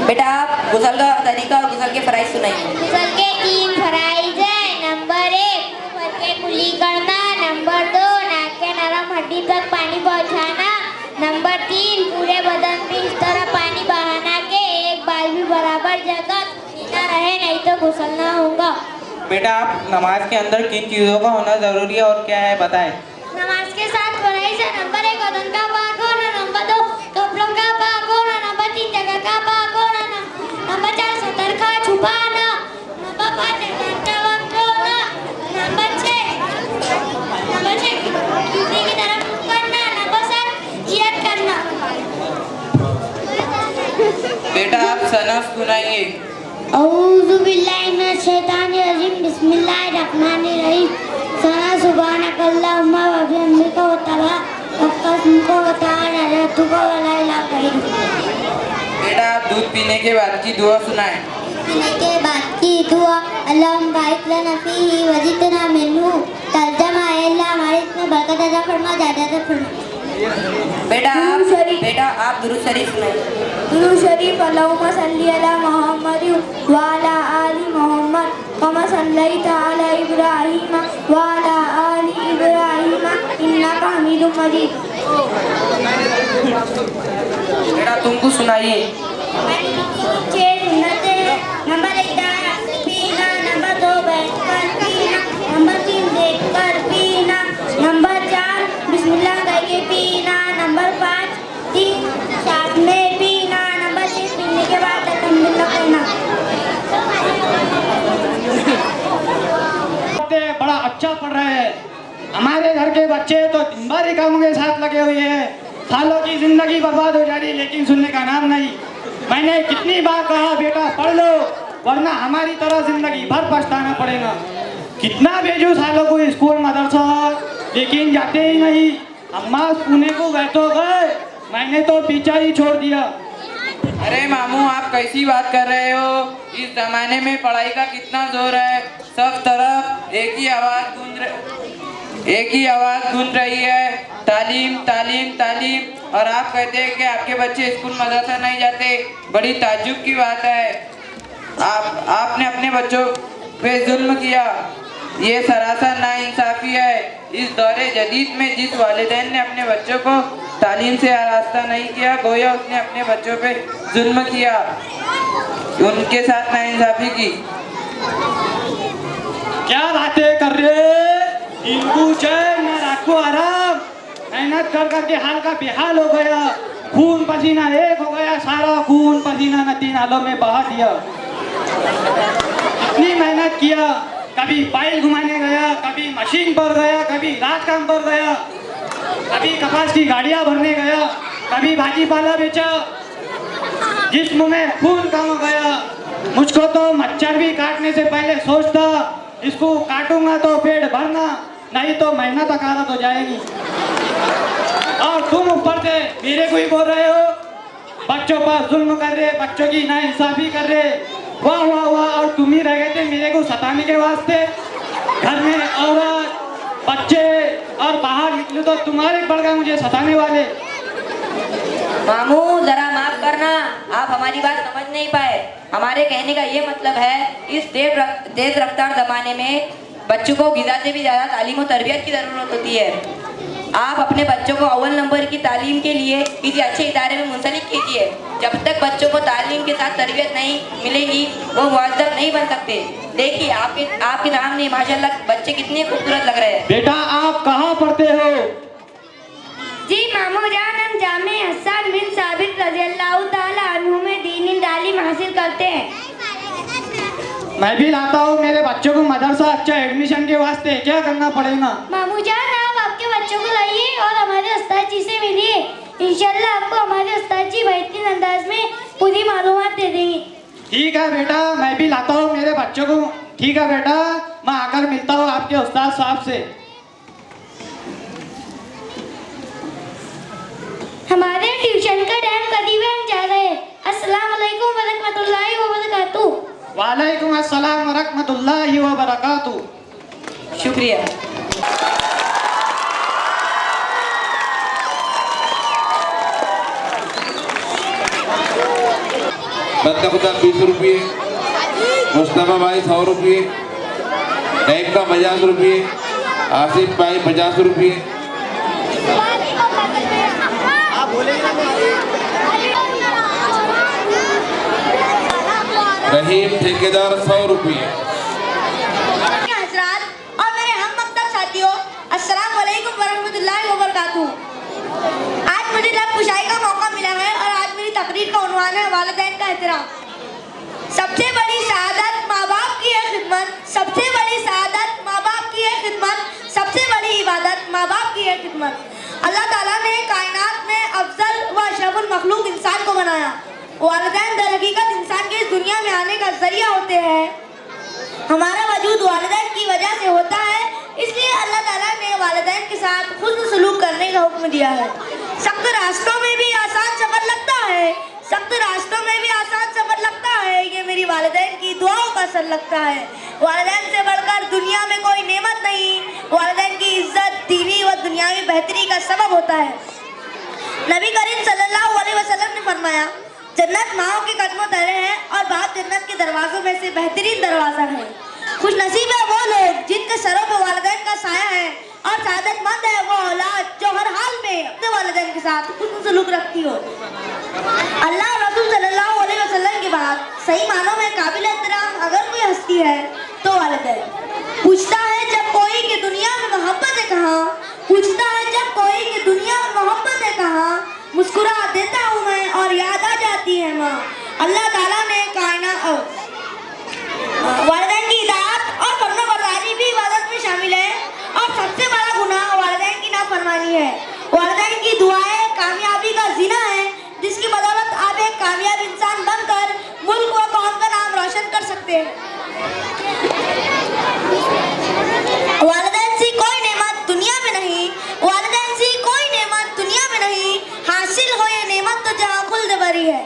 बेटा आप गुसल का तरीका और गुसल के फराइज सुनाइए। गुसल के 3 फराइज है। नंबर 1 मुंह के कुली करना। नंबर 2 नाक के नरम हड्डी तक पानी पहुंचाना। नंबर 3 पूरे बदन पे इस तरह पानी बहाना के एक बाल भी बराबर जगह न रहे, नहीं तो गुसल ना होगा। बेटा आप नमाज के अंदर किन चीज़ों का होना ज़रूरी है और क्या है बताएं। नमाज के साथ फराइज है। नंबर 1 बदन का पाक होना। नंबर 2 कपड़ों का पाक होना। नंबर 3 जगह का पाक होना। नंबर 4 सतर का छुपाना। नंबर 5 का वक्त होना। नंबर 6 किसी की तरफ मुँह करना। नंबर 7 जियत करना। बेटा आप सना सुनाइए। औज़ु बिल्लाहि मिनश शैतानिर रजीम, बिस्मिल्लाहिर रहमानिर रहीम, सना सुब्हानकल्लाहुम्मा व बिहम्दिका व तबारकस्मुका व तआला जद्दुका व ला इलाहा गैरुक। बेटा आप दूध पीने के बाद की दुआ सुनाएं। पीने के बाद की दुआ, अल्लाहुम्मा बारिक लना फीही व ज़िदना मिन्हु। तर्जुमा, अल्लाह हमारे इसमें बरकत अता फरमा, ज़्यादा अता फरमा। बेटा आप दुरूद शरीफ सुनाइए। दुरूद शरीफ, अल्लाहुम्मा सल्ली अला मुहम्मद व अला आलि मुहम्मद कमा सल्लैता अला इब्राहीम व अला आलि इब्राहीम इन्नका हमीदुम मजीद। बेटा तुमको सुनाइए। 6 सुन्नतें हैं। नंबर 1 दाया पीना। नंबर 2 बैठकर पीना। नंबर 3 देखकर पीना। नंबर 4 बिस्मिल्लाह कह के पीना। नंबर 5 3 साथ में पीना। नंबर 6 पीने के बाद अल्हम्दुलिल्लाह कहना। बड़ा अच्छा पढ़ रहे हैं। हमारे घर के बच्चे तो दिन भर ही कामों के साथ लगे हुए हैं। सालों की जिंदगी बर्बाद हो जा रही है, लेकिन सुनने का नाम नहीं। मैंने कितनी बार कहा बेटा पढ़ लो, वरना हमारी तरह जिंदगी भर पछताना पड़ेगा। कितना भेजूं सालों को स्कूल मदरसा, लेकिन जाते ही नहीं। अम्मा पुणे को बैठो गए, मैंने तो पीछा ही छोड़ दिया। अरे मामू आप कैसी बात कर रहे हो? इस जमाने में पढ़ाई का कितना जोर है। सब तरफ एक ही आवाज गूंज रही है, तालीम तालीम तालीम। और आप कहते हैं कि आपके बच्चे स्कूल मदरसा नहीं जाते। बड़ी ताज्जुब की बात है। आपने अपने बच्चों पे जुल्म किया। ये सरासर नाइंसाफ़ी है। इस दौरे जदीद में जिस वालिदैन ने अपने बच्चों को तालीम से आरास्ता नहीं किया, गोया उसने अपने बच्चों पे जुल्म किया, उनके साथ नाइंसाफ़ी की। क्या बातें कर रहे? इनको चैन न रखो आराम। मेहनत कर करके हाल का बेहाल हो गया, खून पसीना एक हो गया, सारा खून पसीना नदी नालों में बहा दिया। इतनी मेहनत किया, कभी पाइल घुमाने गया, कभी मशीन पर गया, कभी रात काम पर गया, कभी कपास की गाड़ियां भरने गया, कभी भाजी पाला बेचा, जिस्म में खून कम हो गया। मुझको तो मच्छर भी काटने से पहले सोचता, इसको काटूंगा तो पेट भरना, नहीं तो मेहनत अकारत हो जाएगी। और तुम ऊपर से मेरे को ही बोल रहे हो, बच्चों पर जुल्म कर रहे, बच्चों की नाइंसाफी कर रहे। वाह वाह वाह। और तुम ही रह गए थे मेरे को सताने के वास्ते। घर में औरत बच्चे और बाहर निकले तो तुम्हारे बढ़ गए मुझे सताने वाले। मामू जरा माफ करना, आप हमारी बात समझ नहीं पाए। हमारे कहने का ये मतलब है, इस तेज रफ्तार जमाने में बच्चों को ग़िज़ा से भी ज़्यादा तालीम और तरबियत की ज़रूरत होती है। आप अपने बच्चों को अव्वल नंबर की तालीम के लिए किसी अच्छे इदारे में मुंसलिक कीजिए। जब तक बच्चों को तालीम के साथ तरबियत नहीं मिलेगी, वो मुअद्दब नहीं बन सकते। देखिए आपके सामने माशाल्लाह बच्चे कितने खूबसूरत लग रहे हैं। बेटा आप कहाँ पढ़ते हो? जी मामू जान, हम जामे हसन बिन साबित रज़ियल्लाहु ताला अन्हु में दीनी तालीम हासिल करते हैं। मैं भी लाता हूँ मेरे बच्चों को मदरसा अच्छा एडमिशन के वास्ते। क्या करना पड़ेगा? मामू जान, आप आपके बच्चों को लाइए और हमारे उस्ताद जी से मिलिए। इंशाल्लाह आपको हमारे उस्ताद जी बेहतरीन अंदाज में पूरी मालूमात दे देंगे। ठीक है बेटा, मैं भी लाता हूँ मेरे बच्चों को। ठीक है बेटा, मैं आकर मिलता हूँ आपके उस्ताद साहब से। हमारे ट्यूशन का टाइम करीब है, हम जा रहे हैं। अस्सलाम वालेकुम व रहमतुल्लाहि व बरकातुहू। वालेकुम अस्सलाम व रहमतुल्लाहि व बरकातुहू। शुक्रिया। बंदा खुदा 20 रुपये, मुस्तफा भाई 100 रुपये, नईम का 50 रुपये, आसिफ भाई 50 रुपये, रहीम ठेकेदार 100 रुपये। हज़रात और मेरे हम मकतब साथियों, अस्सलाम वालेकुम वरहमतुल्लाहि वबरकातुहू। आज मुझे लब कुशाई का मौका मिला है और आज मेरी तकरीर का उन्वान है वालिदैन का एहतराम। सबसे बड़ी सआदत माँ बाप की है खिदमत, सबसे बड़ी सआदत माँ बाप की है खिदमत, सबसे बड़ी इबादत माँ बाप की है खिदमत। अल्लाह ताला ने कायनात में अफजल व अशरफुल मखलूक इंसान को बनाया। वालिदैन दर हकीकत इंसान के इस दुनिया में आने का जरिया होते हैं। हमारा वजूद वालिदैन की वजह से होता है, इसलिए अल्लाह ताला ने वालिदैन के साथ हुस्न सलूक करने का हुक्म दिया है। सख्त रास्तों में भी आसान सफर लगता है, सख्त रास्तों में भी आसान सफर लगता है, ये मेरी वालिदैन की दुआओं का असर लगता है। वालिदैन से बढ़कर दुनिया में कोई नेमत नहीं। वालिदैन की इज्जत दीनी व दुनियावी बेहतरी का सबब होता है। नबी करीम सल्लल्लाहु अलैहि वसल्लम ने फरमाया, जन्नत माओ के कदमों तले है और बाप जन्नत के दरवाजों में से बेहतरीन दरवाजा है। खुश नसीब है वो लोग जिनके सरों पर वालिदैन का साया है, और सादतमंद है वो औलाद जो हर हाल में अपने वालिदैन के साथ हुस्न सलूक रखती हो। अल्लाह रसूल सल्लल्लाहु अलैहि वसल्लम के बाद सही मानों में काबिल एहतराम अगर कोई हस्ती है तो वालिदैन। पूछता है जब कोई कि दुनिया में मोहब्बत है कहाँ, पूछता है जब कोई कि दुनिया में मोहब्बत है कहाँ, मुस्कुरा देता हूँ मैं और याद आ जाती है माँ। अल्लाह ताला ने कायनात वालिदैन की इताअत और फरमाबरदारी भी इबादत में शामिल है, और सबसे बड़ा गुनाह वालिदैन की नाफरमानी है। वालिदैन की दुआएं कामयाबी का ज़िना है, जिसकी बदौलत आप एक कामयाब इंसान बनकर मुल्क व कौम का नाम रोशन कर सकते हैं। वालिदैन से कोई नेमत दुनिया में नहीं, वालिदैन से कोई नेमत दुनिया में नहीं, हासिल हो ये नेमत तो जहाँ खुल्द बरी है।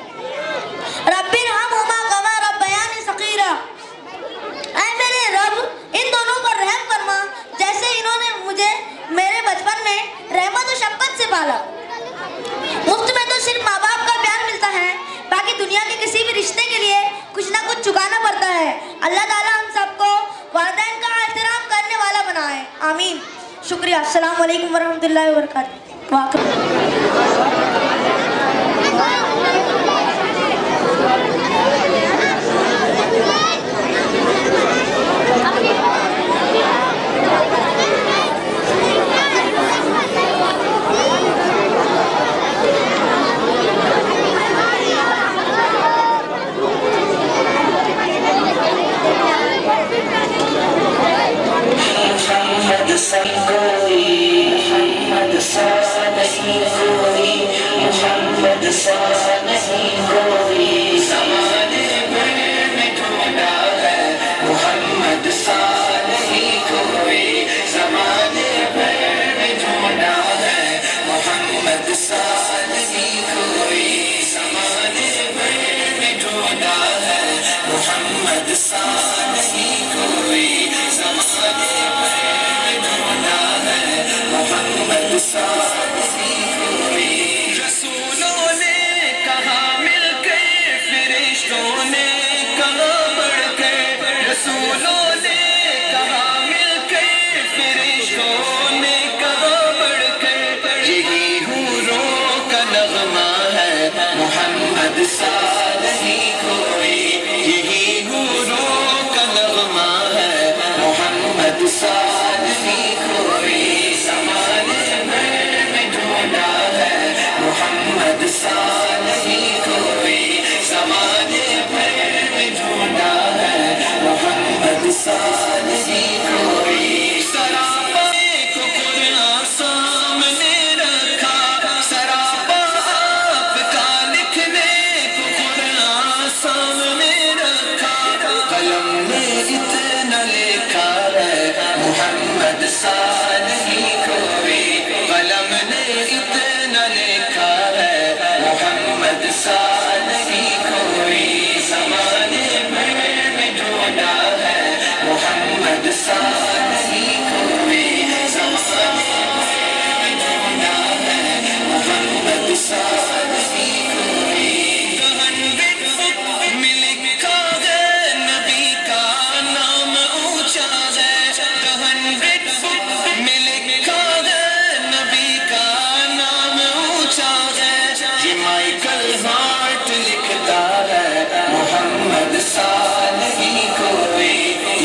रब्बिरहम्हुमा कमा रब्बयानी सगीरा, ऐ मेरे रब इन दोनों पर रहम फरमा जैसे इन्होंने मुझे मेरे बचपन में रहमत और शफ़क़त से पाला। मुफ्त में तो सिर्फ माँ बाप का प्यार मिलता है, बाकी दुनिया के किसी भी रिश्ते के लिए कुछ ना कुछ चुकाना पड़ता है। अल्लाह ताला हम सबको वालिदैन का एहतराम करने वाला बनाए, आमीन। शुक्रिया। अस्सलाम वालेकुम वरहमतुल्लाहि वबरकातुहू। रसूलों ने कहा मिलकर, फरिश्तों ने कहा बढ़कर, रसूलों ने कहा मिलकर, फरिश्तों ने कहा बढ़कर, यही हूरों का नगमा है मोहम्मद सा नहीं कोई, यही हूरों का नगमा है मोहम्मद सा नहीं कोई, ज़माने भर में ढूंढा है मोहम्मद सा नहीं कोई, ज़माने भर में ढूंढा है मोहम्मद सा नहीं कोई। सरापा को कुरान सामने रखा, सरापा आपका लिखने को कुरान सामने रखा, कलम ने इतना लिखा है मोहम्मद सा नहीं कोई, कलम ने इतना लिखा है मोहम्मद सा नहीं कोई, ज़माने भर में ढूंढा है मोहम्मद सा नहीं कोई, ज़माने भर में ढूंढा है मोहम्मद सा नहीं कोई। 100 फुट में लिखा है नबी का नाम ऊंचा है, 100 फुट में लिखा है नबी का नाम ऊंचा है, ये माइकल हार्ट लिखता है मोहम्मद सा नहीं कोई,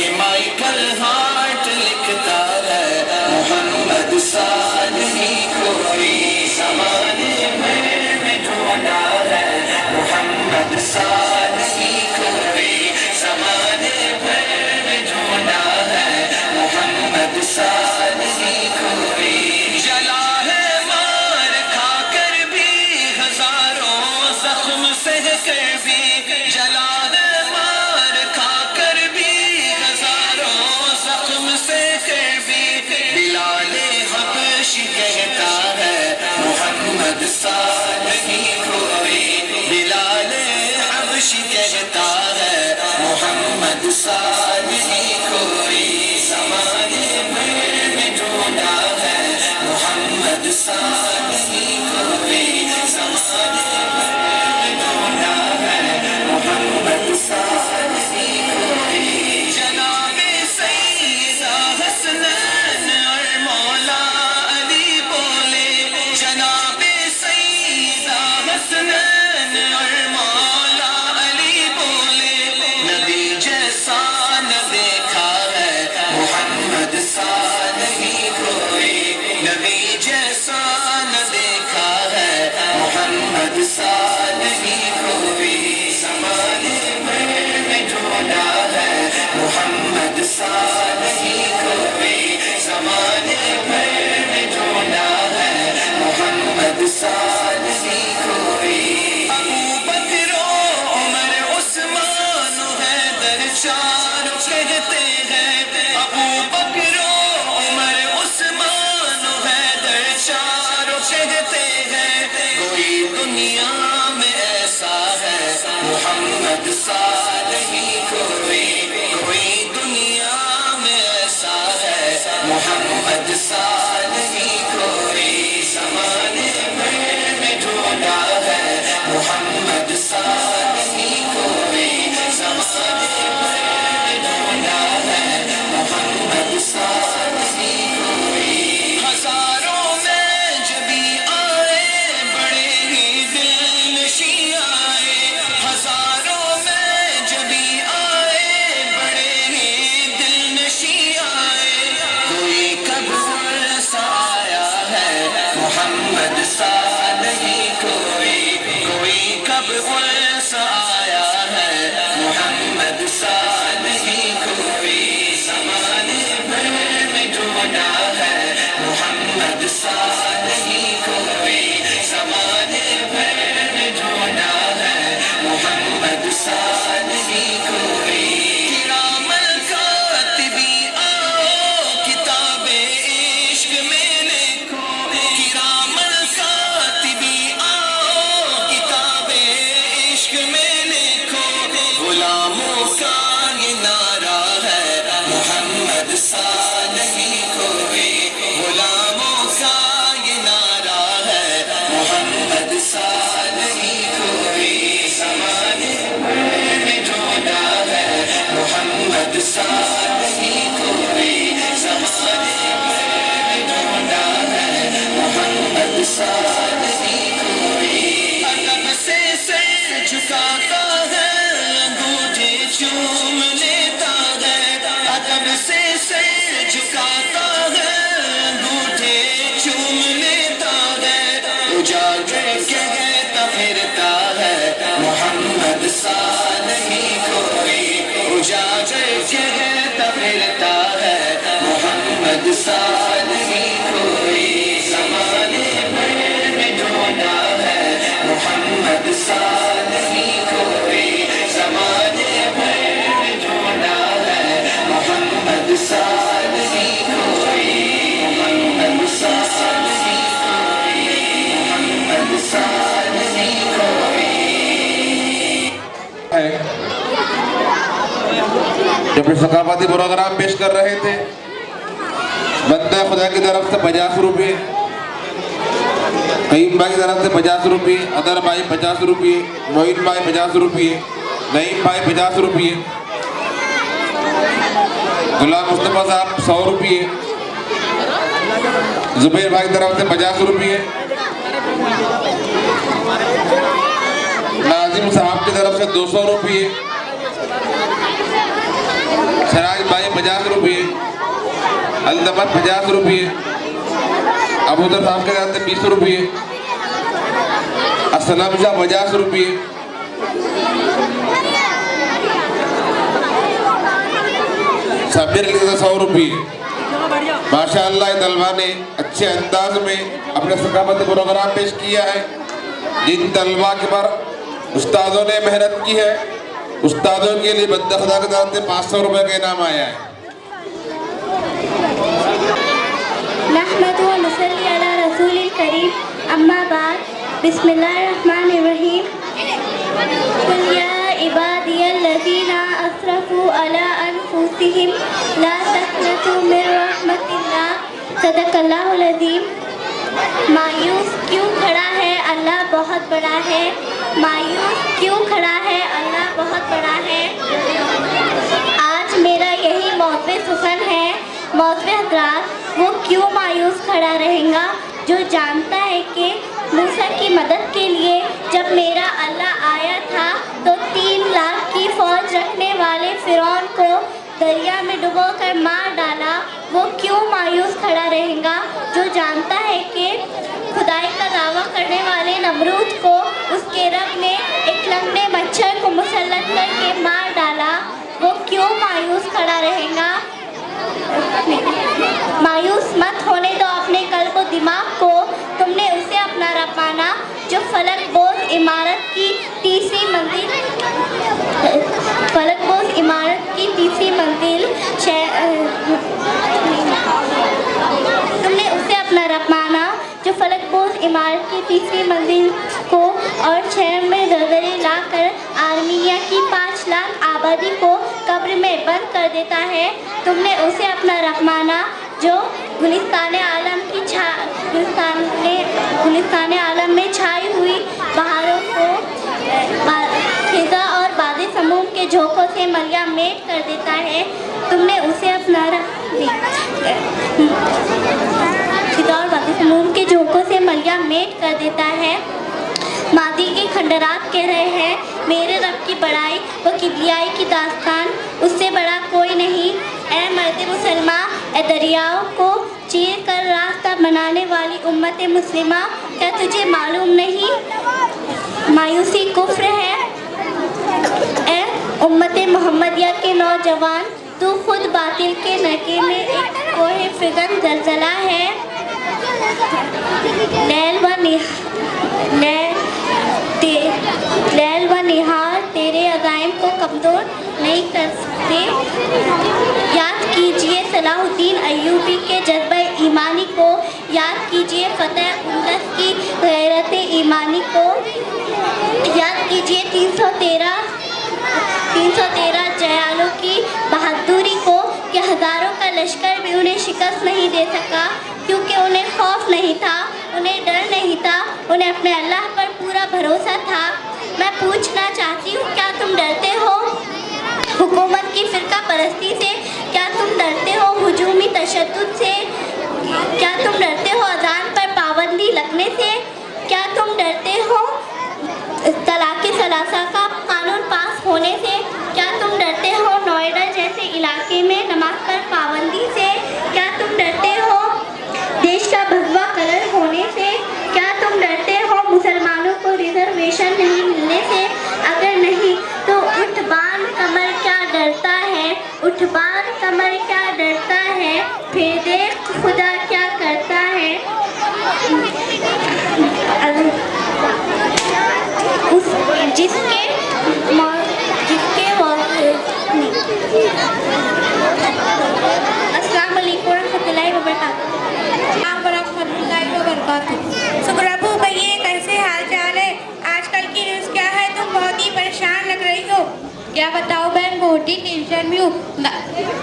ये माइकल हार्ट लिखता है मोहम्मद सा नहीं कोई, ज़माने भर में ढूंढा है मोहम्मद सा नहीं कोई, ज़माने भर में ढूंढा है मोहम्मद सा नहीं कोई। जला है मार खाकर भी हजारों जख्म सह कर भी, जला है मार खाकर भी हजारों जख्म सह कर भी, बिलाले हबशी कहता है मोहम्मद सा नहीं कोई, बिलाले हबशी कहता है मोहम्मद सा नहीं कोई, ज़माने भर में ढूंढा है मोहम्मद सा नहीं कोई, ज़माने भर में ढूंढा है मोहम्मद सा नहीं कोई। जनाबे सैयदा हसनैन और मौला अली बोले, जनाबे सैयदा हसनैन और मौला अली बोले, नबी जैसा न देखा है मोहम्मद सा नहीं कोई, नबी जैसा न देखा है मोहम्मद सा नहीं कोई, ज़माने भर में ढूंढा है मोहम्मद सा नहीं कोई, ज़माने भर में ढूंढा है मोहम्मद सा नहीं कोई। अबू बकर उमर उस्मान हैदर चारों कहते हैं, अबू बकर उमर उस्मान हैदर चारों कहते हैं, कोई दुनिया में ऐसा है मोहम्मद सा नहीं कोई, कोई दुनिया में ऐसा है मोहम्मद सा नहीं कोई, ज़माने भर में ढूंढा है मोहम्मद सा नहीं कोई, ज़माने उनसा आया है मोहम्मद सा नहीं कोई ज़माने भर में ढूंढा है मोहम्मद सा नहीं कोई ज़माने भर में ढूंढा है मोहम्मद सा नहीं कोई किरामल कातिबी आओ किताबे इश्क में लिखो किरामल कातिबी आओ किताबे इश्क में लिखो गुलामों का ये नारा है मोहम्मद सा नहीं कोई गुलामों का ये नारा है मोहम्मद सा नहीं कोई ज़माने भर में ढूंढा है मोहम्मद सा नहीं कोई ज़माने भर में ढूंढा है मोहम्मद सा नहीं कोई अदब से सर झुकाता है अंगूठे चूम लेता है अदब से सर झुकाता है अंगूठे चूम लेता है उजागर कहता फिरता है मोहम्मद सा नहीं कोई उजागर कहता फिरता है मोहम्मद सा नहीं कोई ज़माने भर में ढूंढा है मोहम्मद सा नहीं कोई ज़माने भर में ढूंढा है मोहम्मद सा नहीं कोई मोहम्मद सा नहीं कोई मोहम्मद सा नहीं कोई है जब सकाफती प्रोग्राम पेश कर रहे थे बंदा खुदा की तरफ से 50 रुपये कईम भाई की तरफ से 50 रुपये अदर भाई 50 रुपये मोइन भाई 50 रुपये नईम भाई 50 रुपये गुलाम मुस्तफ़ा साहब 100 रुपये जुबैर भाई की तरफ से 50 रुपये नाजिम साहब की तरफ से 200 रुपये सराज भाई 50 रुपये अलदमत 50 रुपये अबूदर साहब के तरफ से 20 रुपये असलम शाह 50 रुपये सबीर के तरफ से 100 रुपये माशाअल्लाह तलबा ने अच्छे अंदाज में अपने सकाफती प्रोग्राम पेश किया है जिन तलबा के पर उस्तादों ने मेहनत की है उस्तादों के लिए बंदा खुदा की तरफ से 500 रुपये का इनाम आया है नहमदु व नसल्ली अला रसूलिल करीम अम्मा बाद बिस्मिल्लाहिर्रहमानिर्रहीम कुल या इबादियल्लज़ीना असरफू अला अनफुसिहिम ला तक़नतू मिन रहमतिल्लाह सदक़ल्लाहुल अज़ीम मायूस क्यों खड़ा है अल्लाह बहुत बड़ा है मायूस क्यों खड़ा है अल्लाह बहुत बड़ा है आज मेरा यही मौक़े सुखन है मौक़े हज़रात वो क्यों मायूस खड़ा रहेगा जो जानता है कि मूसा की मदद के लिए जब मेरा अल्लाह आया था तो 3 लाख की फ़ौज रखने वाले फ़िरौन को दरिया में डुबोकर मार डाला वो क्यों मायूस खड़ा रहेगा जो जानता है कि खुदाई का दावा करने वाले नमरूद को उसके रब ने एक लंगड़े मच्छर को मुसल्लत करके मार डाला वो क्यों मायूस खड़ा रहेगा मायूस मत होने दो अपने कल्ब और दिमाग को तुमने उसे अपना रब माना जो फलकबोज़ इमारत की तीसरी मंजिल तुमने उसे अपना रब माना जो फलकबोज़ इमारत की तीसरी मंजिल को और शहर में दरदरे लाकर आर्मीनिया की 5 लाख आबादी को कब्र में बंद कर देता है तुमने उसे अपना रब माना जो गुलिस्तान आलम में छाई हुई बहारों को खिज़ा और बादे समूम के झोंकों से मलिया मेट कर देता है तुमने उसे अपना खिज़ा और बादे समूम के झोंकों से मलिया मेट कर देता है मादी के खंडरात कह रहे हैं मेरे रब की बड़ाई व किबरियाई की दास्तान उससे बड़ा कोई नहीं ए मर्द मुसलमा ए दरियाओं को चीर कर रास्ता बनाने वाली उम्मत मुस्लिमा क्या तुझे मालूम नहीं मायूसी कुफ्र है। ए उम्मते मोहम्मदिया के नौजवान, तू खुद बातिल के नके में एक कोहे फिगन जलजला है। लैल व निहार तेरे अज़ाइम को कमज़ोर नहीं कर सकते। याद कीजिए सलाहुद्दीन अय्यूबी के जज्बा ईमानी को, याद कीजिए फतेह उंदस की गैरत ईमानी को, याद कीजिए 313 जयालों की बहादुरी को कि हज़ारों का लश्कर भी उन्हें शिकस्त नहीं दे सका, क्योंकि उन्हें खौफ नहीं था, उन्हें डर नहीं था, उन्हें अपने अल्लाह पर पूरा भरोसा था। मैं पूछना चाहती हूँ, क्या तुम डरते हो हुकूमत की फ़िरका परस्ती से? क्या तुम डरते हो हुजूमी तशद्दुद से? क्या तुम डरते हो अज़ान पर पाबंदी लगने से? क्या तुम डरते हो तलाक़े सलासा का कानून पास होने से? क्या तुम डरते हो नोएडा जैसे इलाके में नमाज पर पाबंदी से? क्या तुम डरते हो देश का भगवा कलर होने से? क्या तुम डरते हो मुसलमानों को रिजर्वेशन नहीं मिलने से? अगर नहीं तो उठ बांध कमर क्या डरता है, उठ बांध कमर क्या डरता है, फिर देख खुदा क्या करता है। अस्सलाम वालेकुम रहमतुल्लाहि व बरकातुहू। सुकराबू भैया, कैसे हाल चाल है? आजकल की न्यूज़ क्या है? तुम बहुत ही परेशान लग रही हो। क्या बताओ बहन, बहुत ही टेंशन में हूँ।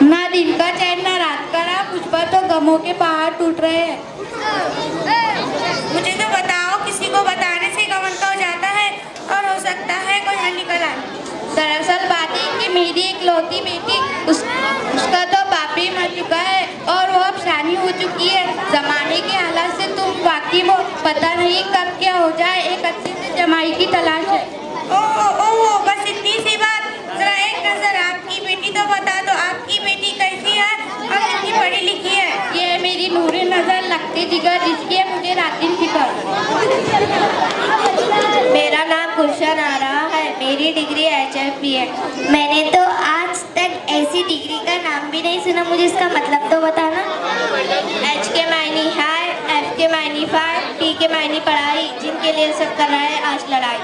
ना दिन का चैन ना रात का, ना मुझ पर तो गमों के पहाड़ टूट रहे हैं। मुझे तो बताओ, किसी को बताने से गम तो हो जाता है और हो सकता है कोई हल निकल आए। दरअसल बात है कि मेरी इकलौती बेटी उसका तो बाप ही मर चुका है और वो अब शादी हो चुकी है। जमाने के हालात से तुम वाकई वो पता नहीं कब क्या हो जाए। एक अच्छे से जमाई की तलाश है। ओह, बस इतनी सी बात। जरा एक नजर आपकी बेटी तो बता दो, आपकी बेटी कैसी है और कितनी पढ़ी लिखी है? ये मेरी नूरे नजर लगती जिगर, जिसकी है मुझे रात दिन फिक्र। मेरा नाम गुलशन आ रहा है, मेरी डिग्री HFP है। मैंने तो आज तक ऐसी डिग्री का नाम भी नहीं सुना, मुझे इसका मतलब तो बताना। H के मायने हाय, F के मायने फाइट, P के मायने पढ़ाई, जिनके लिए सब कर रहा है आज लड़ाई।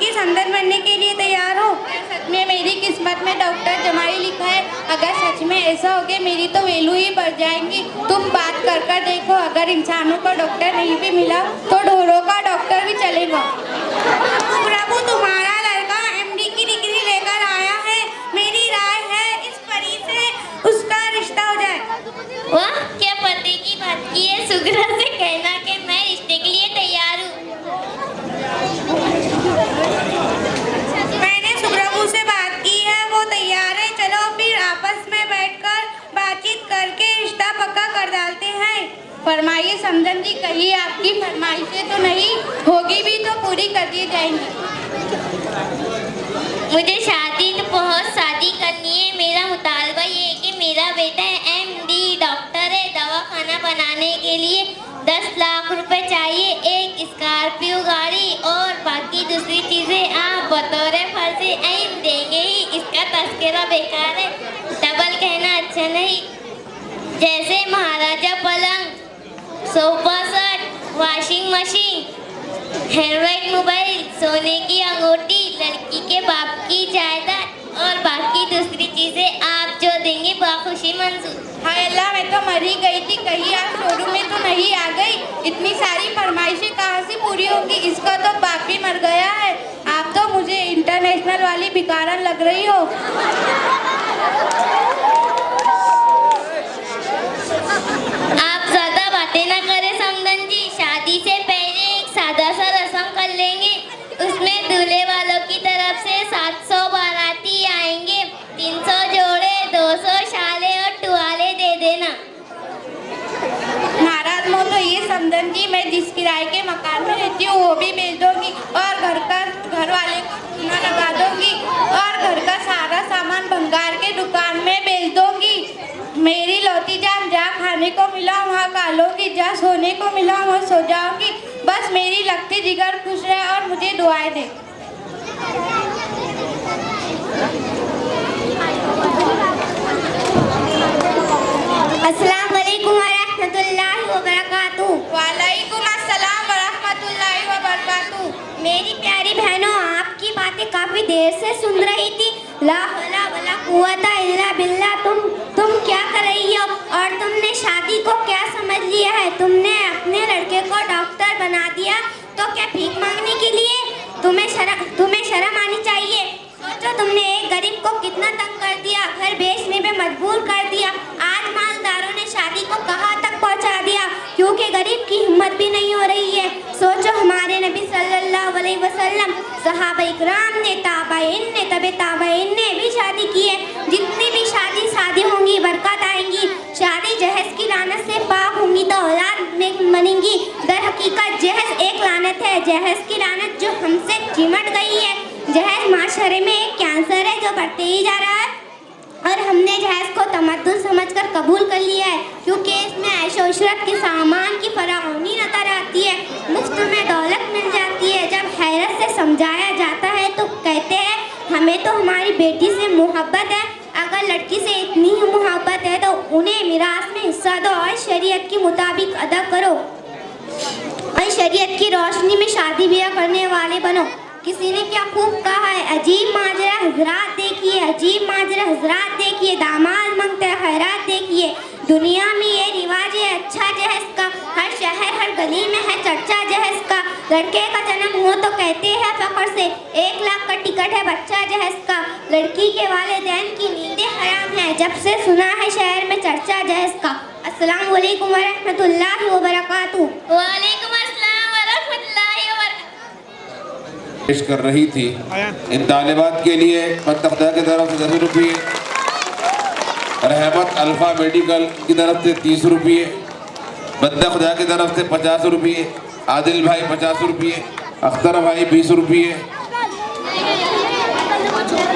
संदन बनने के लिए तैयार हो? सच में मेरी किस्मत में डॉक्टर जमाई लिखा है। अगर सच में ऐसा हो गया, मेरी तो वैल्यू ही बढ़ जाएंगी। तुम बात कर कर देखो, अगर इंसानों का डॉक्टर नहीं भी मिला तो ढोरों का डॉक्टर भी चलेगा। प्रभु, तुम्हारा लड़का MD की डिग्री लेकर आया है। मेरी राय है इस परी से उसका रिश्ता हो जाए। वाह, क्या पर्दे की बात की है। सुगरा से कहना कि मैं रिश्ते के लिए तैयार हूँ। मैंने सुग्रबू से बात की है, वो तैयार है। चलो फिर आपस में बैठकर बातचीत करके रिश्ता पक्का कर डालते हैं। फरमाइए समझन जी, कहिए आपकी फरमाइशें तो नहीं होगी भी तो पूरी कर दी जाएंगी। मुझे बहुत शादी करनी है। मेरा मुतालबा ये है कि मेरा बेटा MD डॉक्टर है। दवा खाना बनाने के लिए 10 लाख रुपए चाहिए, एक स्कॉर्पियो गाड़ी और बाकी दूसरी चीजें आप बतौर फर्ज ऐन देंगे ही। इसका तस्करा बेकार है, डबल कहना अच्छा नहीं। जैसे महाराजा पलंग, sofa set, washing machine, handbag, mobile, सोने की अंगूठी, लड़की के बाप की जायदाद और बाकी दूसरी चीजें आप जो देंगे बाखुशी मंजूर। हाय अल्लाह, मैं तो मर ही गई थी, कहीं आप शोरूम में तो नहीं आ गई। इतनी सारी फरमाइशें कहाँ से पूरी होंगी? इसका तो बाप ही मर गया है। आप तो मुझे इंटरनेशनल वाली भिखारन लग रही हो। आप ज्यादा बातें ना करें समदन जी। शादी से पहले एक सादा सा रस्म कर लेंगे। उसमें दूल्हे वालों की तरफ से 700 बाराती आएंगे, 300 जोड़े, 200 शाले और टुवाले दे देना। नाराज मो तो ये समझ रमजान जी मैं जिस किराए के मकान में रहती हूँ वो भी बेच दूंगी और घर वाले को चूना लगा दूंगी और घर का सारा सामान भंगार के दुकान में बेच दूंगी। मेरी लौती जान जहाँ खाने को मिला वहाँ खा लूंगी, जहाँ सोने को मिला वहाँ सो जाऊंगी। बस मेरी लगती जिगर खुश रहे और मुझे दुआएं दे। अस्सलाम वालेकुम वरहमतुल्लाहि वबरकातुहू। वालेकुम अस्सलाम वरहमतुल्लाहि वबरकातुहू। मेरी प्यारी बहनों, आपकी बातें काफी देर से सुन रही थी। ला हौला वला कुव्वता इल्ला बिल्लाह। तुम क्या कर रही हो और तुमने शादी को क्या समझ लिया है? तुमने अपने लड़के को डॉक्टर बना दिया तो क्या भीख मांगने के लिए? तुम्हें शर्म आनी चाहिए। सोचो तुमने एक गरीब को कितना तंग कर दिया, घर बेचने में मजबूर कर दिया। आज मालदारों ने शादी को कहाँ तक पहुँचा दिया, क्योंकि गरीब की हिम्मत भी नहीं हो रही है। सोचो हमारे नबी सल्लल्लाहु अलैहि वसल्लम, सहाबा इकराम ने, ताबईन ने, तबे ताबईन ने भी शादी की है। जितनी भी शादी होंगी बरकत आएंगी। शादी जहेज की लानत से पाक होंगी तो औलाद बनेंगी। दर हकीकत जहेज एक लानत है, जहेज की लानत जो हमसे चिमट गई है। जहेज माशरे में एक कैंसर है जो बढ़ते ही जा रहा है और हमने जहेज को तमद्दुन समझकर कबूल कर लिया है, क्योंकि इसमें ऐशो इशरत के सामान की फराहमी नजर आती है, मुफ्त में दौलत मिल जाती है। जब हैरत से समझाया जाता है तो कहते हैं हमें तो हमारी बेटी से मोहब्बत है। अगर लड़की से इतनी ही मोहब्बत है तो उन्हें मिरास में हिस्सा दो और शरीयत के मुताबिक अदा करो और शरीयत की रोशनी में शादी ब्याह करने वाले बनो। किसी ने क्या खूब कहा है, अजीब माजरा हजरात देखिए, अजीब माजरा हजरात देखिए। दामाद मांगते हैं खैरात देखिए। दुनिया में ये रिवाज है अच्छा जहेज का, हर शहर हर गली में है चर्चा जहेज का। लड़के का जन्म हुआ तो कहते हैं फख्र से 1 लाख का टिकट है बच्चा जहेज का। लड़की के वालिदैन की नींदें हराम है जब से सुना है शहर में चर्चा जहेज का। अस्सलाम वालेकुम वरहमतुल्लाहि वबरकातुहू। वालेकुम अस्सलाम वरहमतुल्लाहि वबरकातुहू। पेश कर रही थी। इन तालिबात के लिए बंदा खुदा की तरफ से 10 रुपये, रहमत अल्फा मेडिकल की तरफ से 30 रुपये, बंदा खुदा की तरफ से 50 रुपये, आदिल भाई 50 रुपये, अख्तर भाई 20 रुपये,